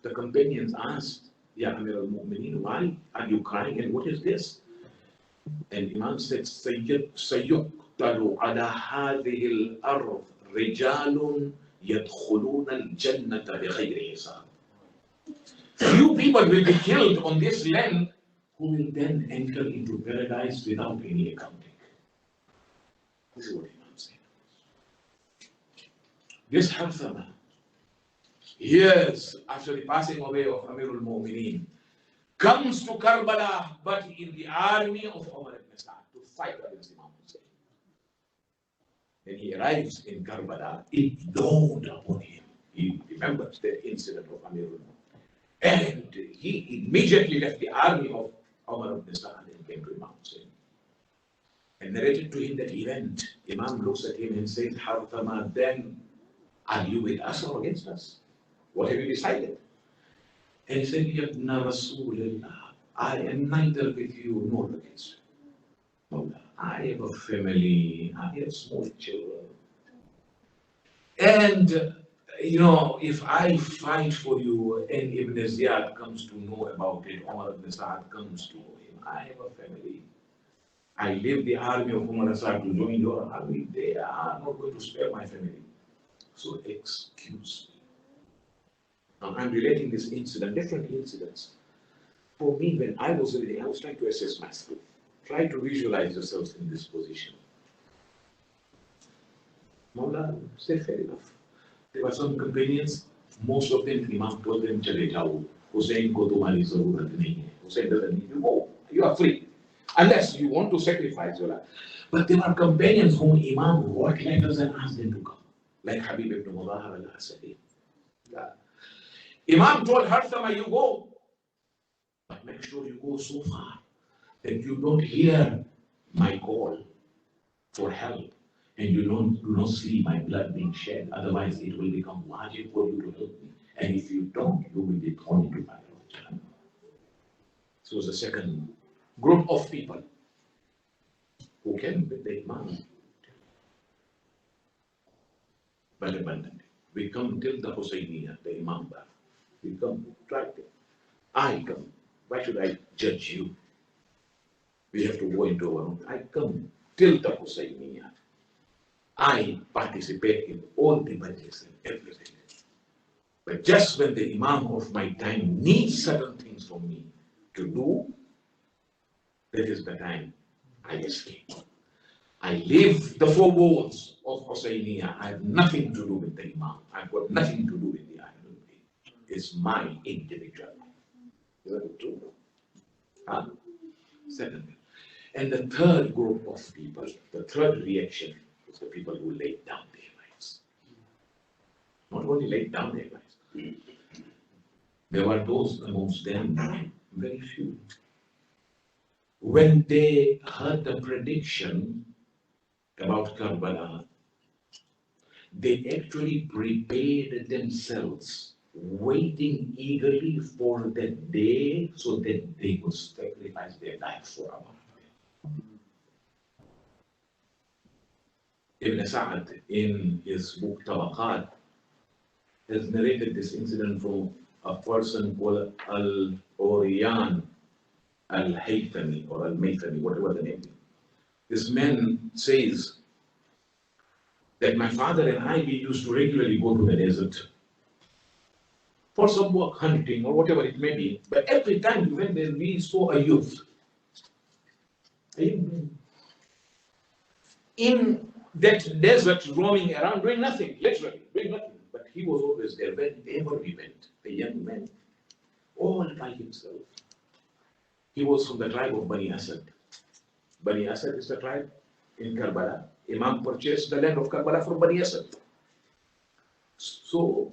The companions asked, Ya Amir al-Mu'mineen, why are you crying and what is this? And Imam said, سَيُقْتَلُ عَلَى هَذِهِ الْأَرْضِ رِجَالٌ يَدْخُلُونَ الْجَنَّةَ بِغَيْرِ حِسَابٍ. Few people will be killed on this land who will then enter into paradise without any accounting. This is what Imam said. This Harthama, years after the passing away of Amirul Mu'mineen, comes to Karbala, but in the army of Umar ibn Sa'd to fight against Imam Hussein. When he arrives in Karbala, it dawned upon him. He remembers the incident of Amirul Mu'mineen. And he immediately left the army of Umar ibn Sa'd and came to Imam Hussein. And narrated to him that event. Imam looks at him and says, Harthama, then are you with us or against us? What have you decided? And he said, Yabna Rasulullah, I am neither with you nor against you. I have a family, I have small children. And, if I fight for you and Ibn Ziyad comes to know about it, Umar ibn Sa'd comes to know him, I have a family. I leave the army of Umar ibn Sa'd to join your army. They are not going to spare my family. So excuse me. Now I'm relating this incident, different incidents. For me, when I was reading, I was trying to assess myself. Try to visualize yourselves in this position. Mawla said, fair enough. There were some companions, most of them, Imam told them, Chale jao. Hussein ko tumhari zarurat nahi hai. Hussein doesn't need you. Go. You are free. Unless you want to sacrifice your life. But there are companions whom Imam wrote letters and asked them to come. Like Habib ibn Mudahar al-Asadi. Imam told Harthama, you go. But make sure you go so far that you don't hear my call for help and you do not see my blood being shed. Otherwise, it will become wajib for you to help me. And if you don't, you will be thrown into fire of Jahannam. So the second group of people who came with the Imam. But abundantly. We come till the Husayniyah, the Imam Bar. We come, try to. I come. Why should I judge you? We have to go into our own. I come till the Husayniyah. I participate in all the majlis and everything. But just when the Imam of my time needs certain things from me to do, that is the time I escape. I leave the four walls of Husayniyah. I have nothing to do with the Imam. I've got nothing to do with the Ahlul Bayt. It's my individual life. Is that true? Second. And the third group of people, the third reaction is the people who laid down their lives. Not only laid down their lives. There were those amongst them, very few. When they heard the prediction about Karbala, they actually prepared themselves, waiting eagerly for that day so that they would sacrifice their life for Allah. Ibn Sa'ad, in his book Tabaqat, has narrated this incident from a person called Al-Oriyan Al-Haythami or Al-Maythami, whatever the name is. This man says that my father and I, we used to regularly go to the desert for some work, hunting or whatever it may be. But every time we went there, we saw a youth in that desert roaming around, doing nothing, literally, doing nothing. But he was always there whenever we went, a young man, all by himself. He was from the tribe of Bani Asad. Bani Asad is the tribe in Karbala. Imam purchased the land of Karbala from Bani Asad. So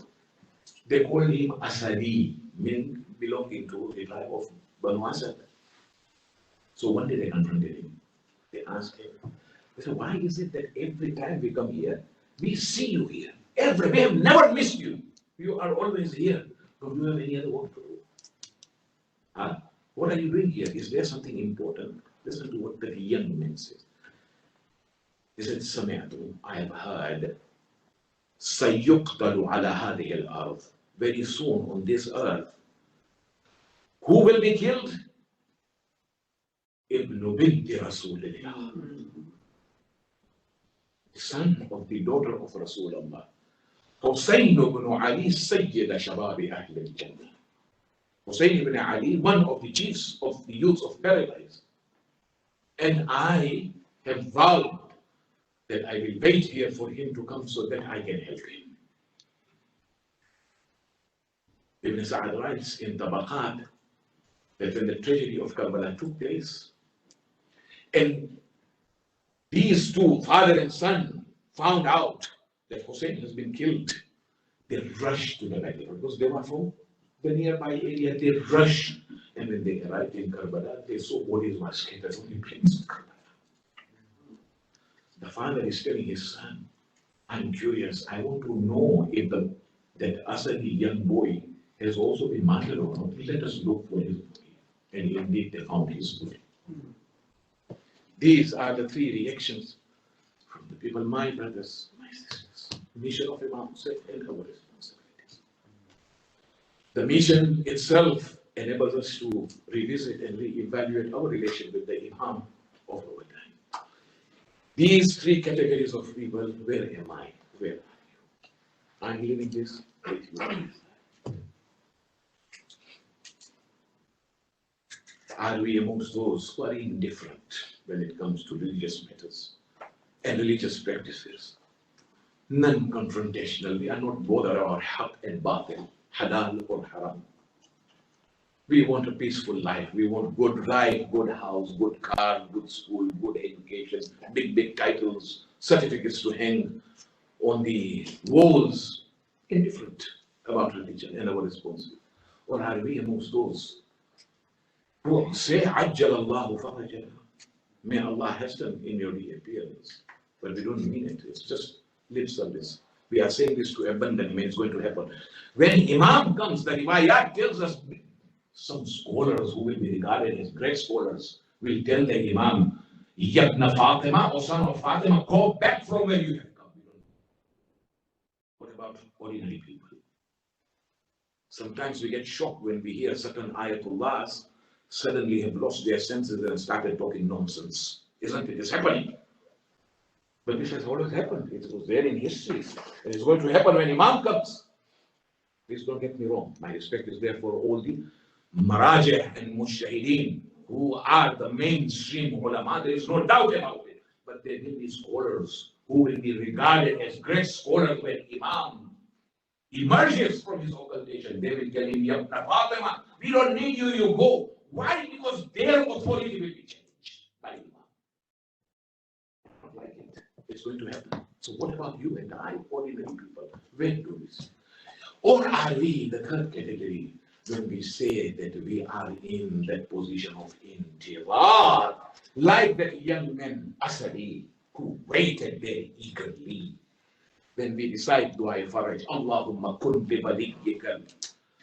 they called him Asadi, meaning belonging to the tribe of Banu Asad. So one day they confronted him. They asked him, they said, why is it that every time we come here, we see you here? We have never missed you. You are always here. Don't you have any other work to do? Huh? What are you doing here? Is there something important? Listen to what the young man says. He said, Sami'atu, I have heard, Sayyuqtalu ala hadhihi al-ard. Very soon on this earth, who will be killed? Ibn binti Rasulullah, son of the daughter of Rasulullah. Husayn ibn Ali, Sayyid Shababi Ahl al-Jannah. Husayn ibn Ali, one of the chiefs of the youths of paradise. And I have vowed that I will wait here for him to come so that I can help him. Ibn Sa'ad writes in Tabaqat that when the tragedy of Karbala took place, and these two, father and son, found out that Hussein has been killed, they rushed to the battle because they were from the nearby area. They rushed, and when they arrived in Karbala, they saw bodies were scattered on the plains of Karbala. The father is telling his son, I'm curious, I want to know if that Asadi young boy has also been martyred or not. Let us look for his body. And indeed they found his body. These are the three reactions from the people, my brothers, my sisters. Mission of Imam Hussein and our responsibilities. The mission itself enables us to revisit and re-evaluate our relation with the Imam of our time. These three categories of people, where am I? Where are you? I'm leaving this with you. Are we amongst those who are indifferent when it comes to religious matters and religious practices? Non-confrontational. We are not bothered about haq and batil, halal or haram. We want a peaceful life. We want good life, good house, good car, good school, good education, big titles, certificates to hang on the walls. Indifferent about religion and our responsibility. Or are we amongst those who say, Ajjal Allahu farajana? May Allah hasten in your reappearance. But we don't mean it. It's just lip service. We are saying this to abandon him. It's going to happen. When Imam comes, the Riwayat tells us, some scholars who will be regarded as great scholars will tell the Imam, Yabna Fatima, or son of Fatima, go back from where you have come. What about ordinary people? Sometimes we get shocked when we hear certain ayatullahs suddenly have lost their senses and started talking nonsense. Isn't it? It's happening. But this has always happened. It was there in history. And it's going to happen when Imam comes. Please don't get me wrong. My respect is there for all the Marajih and Mujahideen who are the mainstream ulama. There is no doubt about it. But there will be scholars who will be regarded as great scholars when Imam emerges from his occultation. They will tell him, Yabna Fatima, we don't need you, you go. Why? Because their authority will be changed by Imam. Not like it. It's going to happen. So what about you and I, ordinary people? When do we see? Or are we the third category when we say that we are in that position of intizar, like that young man Asadi who waited there eagerly? When we decide Dua Faraj, Allahumma kun bi waliyyika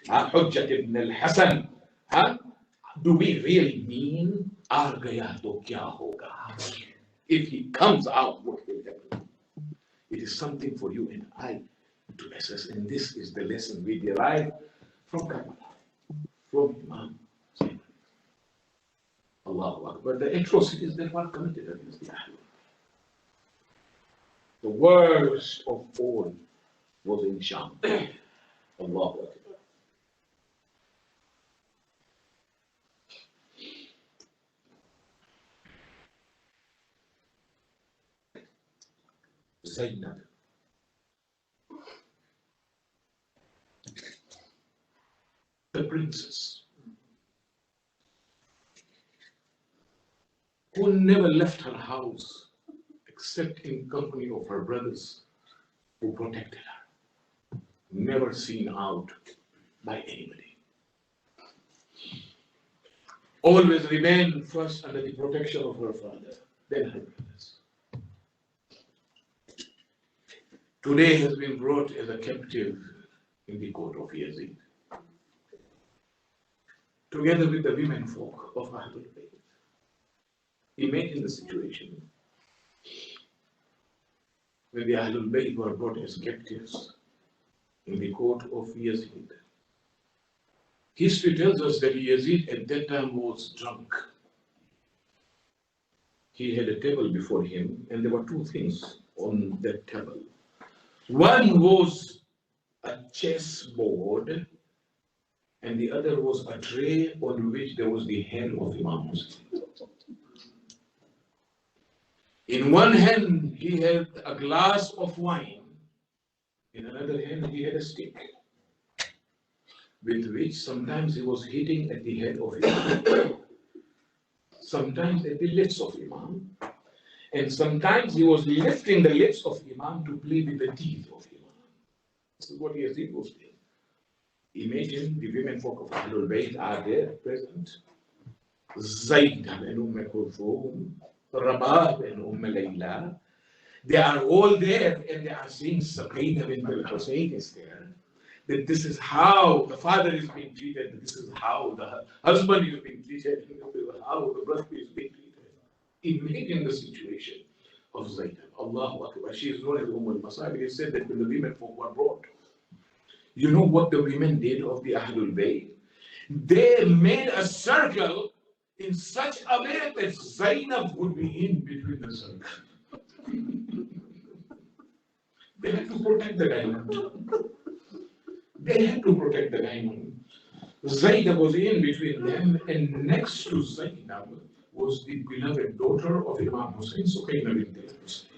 Hujjat ibn al-Hasan. Do we really mean, aar gaya to kya hoga? If he comes out, what will happen? It is something for you and I to assess, and this is the lesson we derive from Karbala, from Imam Zainab. Allahu Akbar. The atrocities that were committed against the Ahlul. The worst of all was in Sham. Allahu Akbar. Zainab. The princess who never left her house except in company of her brothers who protected her, never seen out by anybody. Always remained first under the protection of her father, then her brothers. Today has been brought as a captive in the court of Yazid, together with the women folk of Ahlul Bayt. Imagine the situation when the Ahlul Bayt were brought as captives in the court of Yazid. History tells us that Yazid at that time was drunk. He had a table before him, and there were two things on that table. One was a chessboard, and the other was a tray on which there was the hand of Imam Hussein. In one hand, he had a glass of wine. In another hand, he had a stick, with which sometimes he was hitting at the head of Imam, sometimes at the lips of Imam, and sometimes he was lifting the lips of Imam to play with the teeth of Imam. This is what Yazid was doing. Imagine the women folk of Ahlul Bayt are there present. Zainab and Kulthum, Rabah and Layla. They are all there, and they are saying Zainab and Hussein is there. That this is how the father is being treated, this is how the husband is being treated, how the brother is being treated. Imagine the situation of Zainab. Allahu Akbar. She is known as al-Masab. It is said that when the women folk were brought, you know what the women did of the Ahlul Bayt? They made a circle in such a way that Zainab would be in between the circle. They had to protect the diamond. They had to protect the diamond. Zainab was in between them, and next to Zainab was the beloved daughter of Imam Hussein, Suqayna bint Hussein.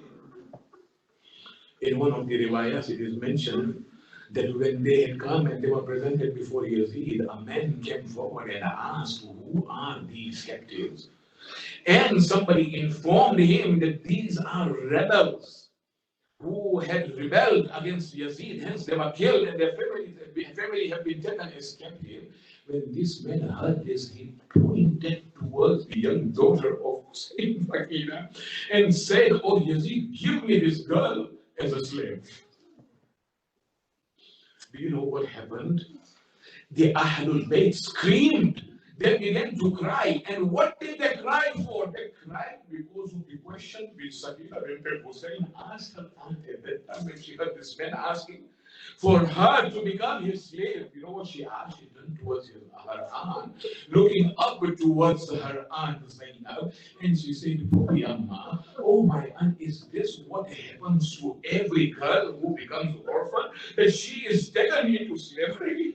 In one of the riwayas, it is mentioned that when they had come and they were presented before Yazid, a man came forward and asked, who are these captives? And somebody informed him that these are rebels who had rebelled against Yazid, hence they were killed and their family have been taken as captive. When this man heard this, he pointed towards the young daughter of Hussein Fakina and said, oh Yazid, give me this girl as a slave. Do you know what happened? The Ahlul Bayt screamed. They began to cry. And what did they cry for? They cried because of the question which Sakina bint Hussein asked her aunt at that time when she heard this man asking for her to become his slave. You know what she asked? She turned towards her aunt, looking up towards her aunt Zainab, and she said, oh my aunt, is this what happens to every girl who becomes orphan? That she is taken into slavery?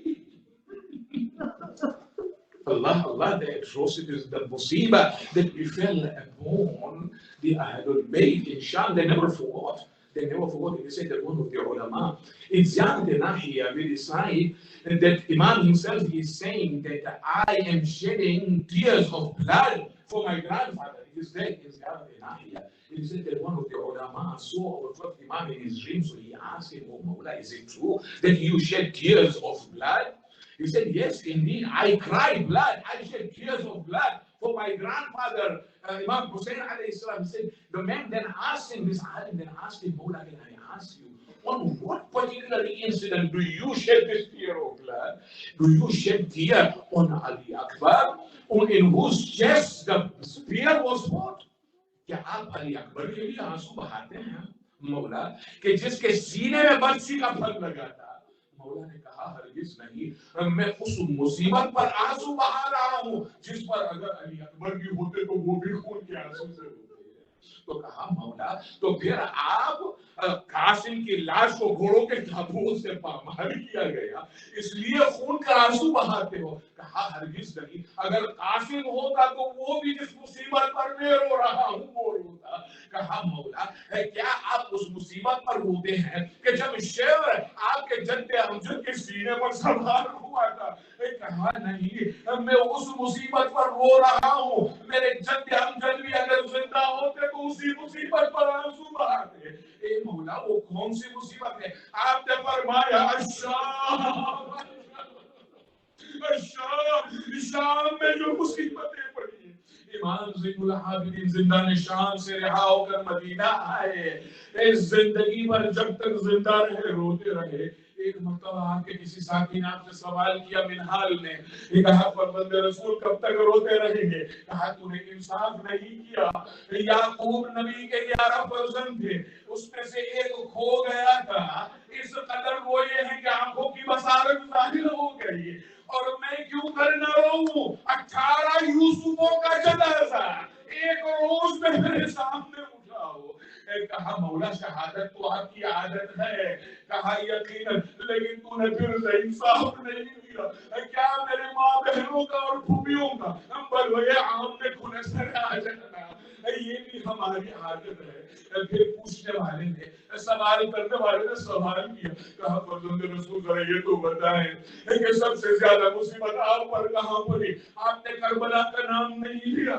Allah, the atrocities, the musibah that befell upon the Ahlul Bayt in Sham, they never forgot. They never forgot. They said that one of the ulama, in Ziyad al-Nahiya, we decide that Imam himself is saying that I am shedding tears of blood for my grandfather. It is there in Ziyad al-Nahiya. It said that one of the ulama saw our first Imam in his dream, so he asked him, oh Mawla, is it true that you shed tears of blood? He said, yes, indeed, I cried blood. I shed tears of blood for my grandfather, Imam Hussein alayhi salam. He said, the man then asked him, this alim then asked him, Mawla, can I ask you, on what particular incident do you shed this tear of blood? Do you shed tear on Ali Akbar, in whose chest the spear was fought? क्या आप अली अकबर के लिए आंसू बहाते हैं? मौला कि जिसके सीने में बरसी का फल लगा था। मौला ने कहा हरगिज नहीं, मैं उस मुसीबत पर आंसू बहा रहा हूँ जिस पर अगर अली अकबर भी होते तो वो भी खून के आंसू से होते। तो कहा मौला तो फिर आप कासिम की लाश को घोड़ों के टापुओं से पामाल किया गया इसलिए खून का आंसू बहाते हो। कहा हरगिज नहीं, अगर कासिम होता तो वो भी जिस मुसीबत पर मैं रो रहा हूँ वो रोता। कहा मौला क्या आप उस मुसीबत पर रोते हैं कि जब शेर आपके जद्दे अमजद के सीने पर सवार हुआ था। कहा नहीं, मैं उस मुसीबत पर रो रहा हूँ, मेरे जद्दे अमजद भी अगर जिंदा होते तो उसी मुसीबत पर आंसू बहाते। ए मौला वो कौन सी मुसीबत है? आपने फरमाया शाम में जो मुसीबतें पड़ी। इमाम ज़ैनुल आबिदीन जिंदा शाम से रिहा होकर मदीना आए, इस जिंदगी पर जब तक जिंदा रहे रोते रहे। एक मरतबा आके किसी साथी ने आपसे सवाल किया मिनहाल ने, कहा फरमाते रसूल कब तक रोते रहेंगे? कहा तूने इंसाफ नहीं किया। याकूब नबी के 11 फर्जंद थे, उसमें से एक खो गया था। इस कदर रोए हैं कि आंखों की बसारत जाहिर हो गई। और मैं क्यों कर न रोऊं? 18 यूसुफों का जनाजा एक रोज में मेरे सामने उठा हो। कहा मौला शहादत तो आपकी आदत है। कहा यकीनन, लेकिन तूने फिर इंसाफ नहीं किया। क्या मेरे माँ बहनों का और फूफियों का बलवे आम में खुले से आ जाना, ये भी हमारी आदत है। फिर पूछने वाले ने, सवाल करने वाले ने सवाल किया, कहा फरजंद रसूल जरा ये तो बताएं कि सबसे ज्यादा मुसीबत आप पर कहाँ पड़ी? आपने करबला का नाम नहीं लिया,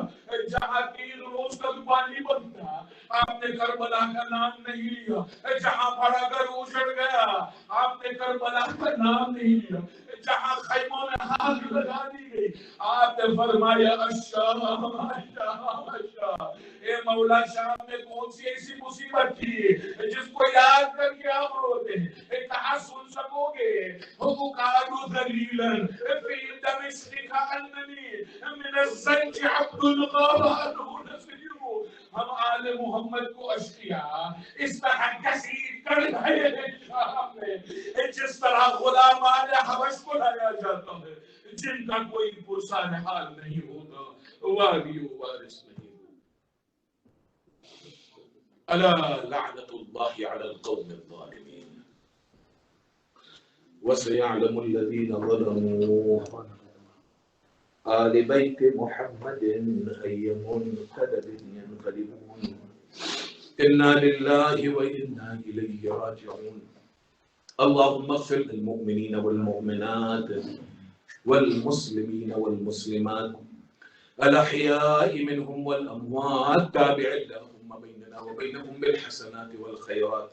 जहाँ 3 रोज तक पानी बनता, आपने करबला का नाम नहीं लिया। जहाँ बड़ा घर उजड़ गया, आपने करबला का नाम नहीं लिया। जहाँ खैमों में आग लगा दी गई, आपने फरमाया अच्छा। ए मौला शाम में कौन सी ऐसी मुसीबत थी जिसको याद करके आप रोते हैं? कहा सुन सकोगे? हम आले मोहम्मद को अश्किया इस तरह घसीट कर लाए शाम में, जिस तरह गुलाम आले हबश को लाया जाता है जिनका कोई पुरसान हाल नहीं होता, वाली वारिस नहीं। अला लअनतुल्लाहि अलल कौमिल ज़ालिमीन वसयअलमुल लज़ीना ज़लमू आले बैत मुहम्मदिन अय्य मुनक़लबिन यनक़लिबून इन्ना लिल्लाहि व इन्ना इलैहि राजिऊन। अल्लाहुम्मा इग़फिर लिल मुअमिनीन वल मुअमिनात वल मुस्लिमीन वल मुस्लिमात अल अहयाइ मिनहुम वल अमवात ताबि'न लहुम बैनना व बैनहुम बिल हसनाति वल खैरात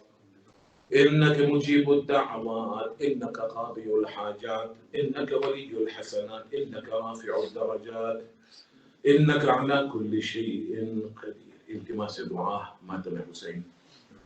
इन्नका मुजीबुद दअवात इन्नका क़ादियुल हाजात इन्नका वलियुल हसनात इन्नका राफ़िउद दरजात इन्नका अला कुल्लि शैइन क़दीर। इल्तिमास दुआ मातम हुसैन।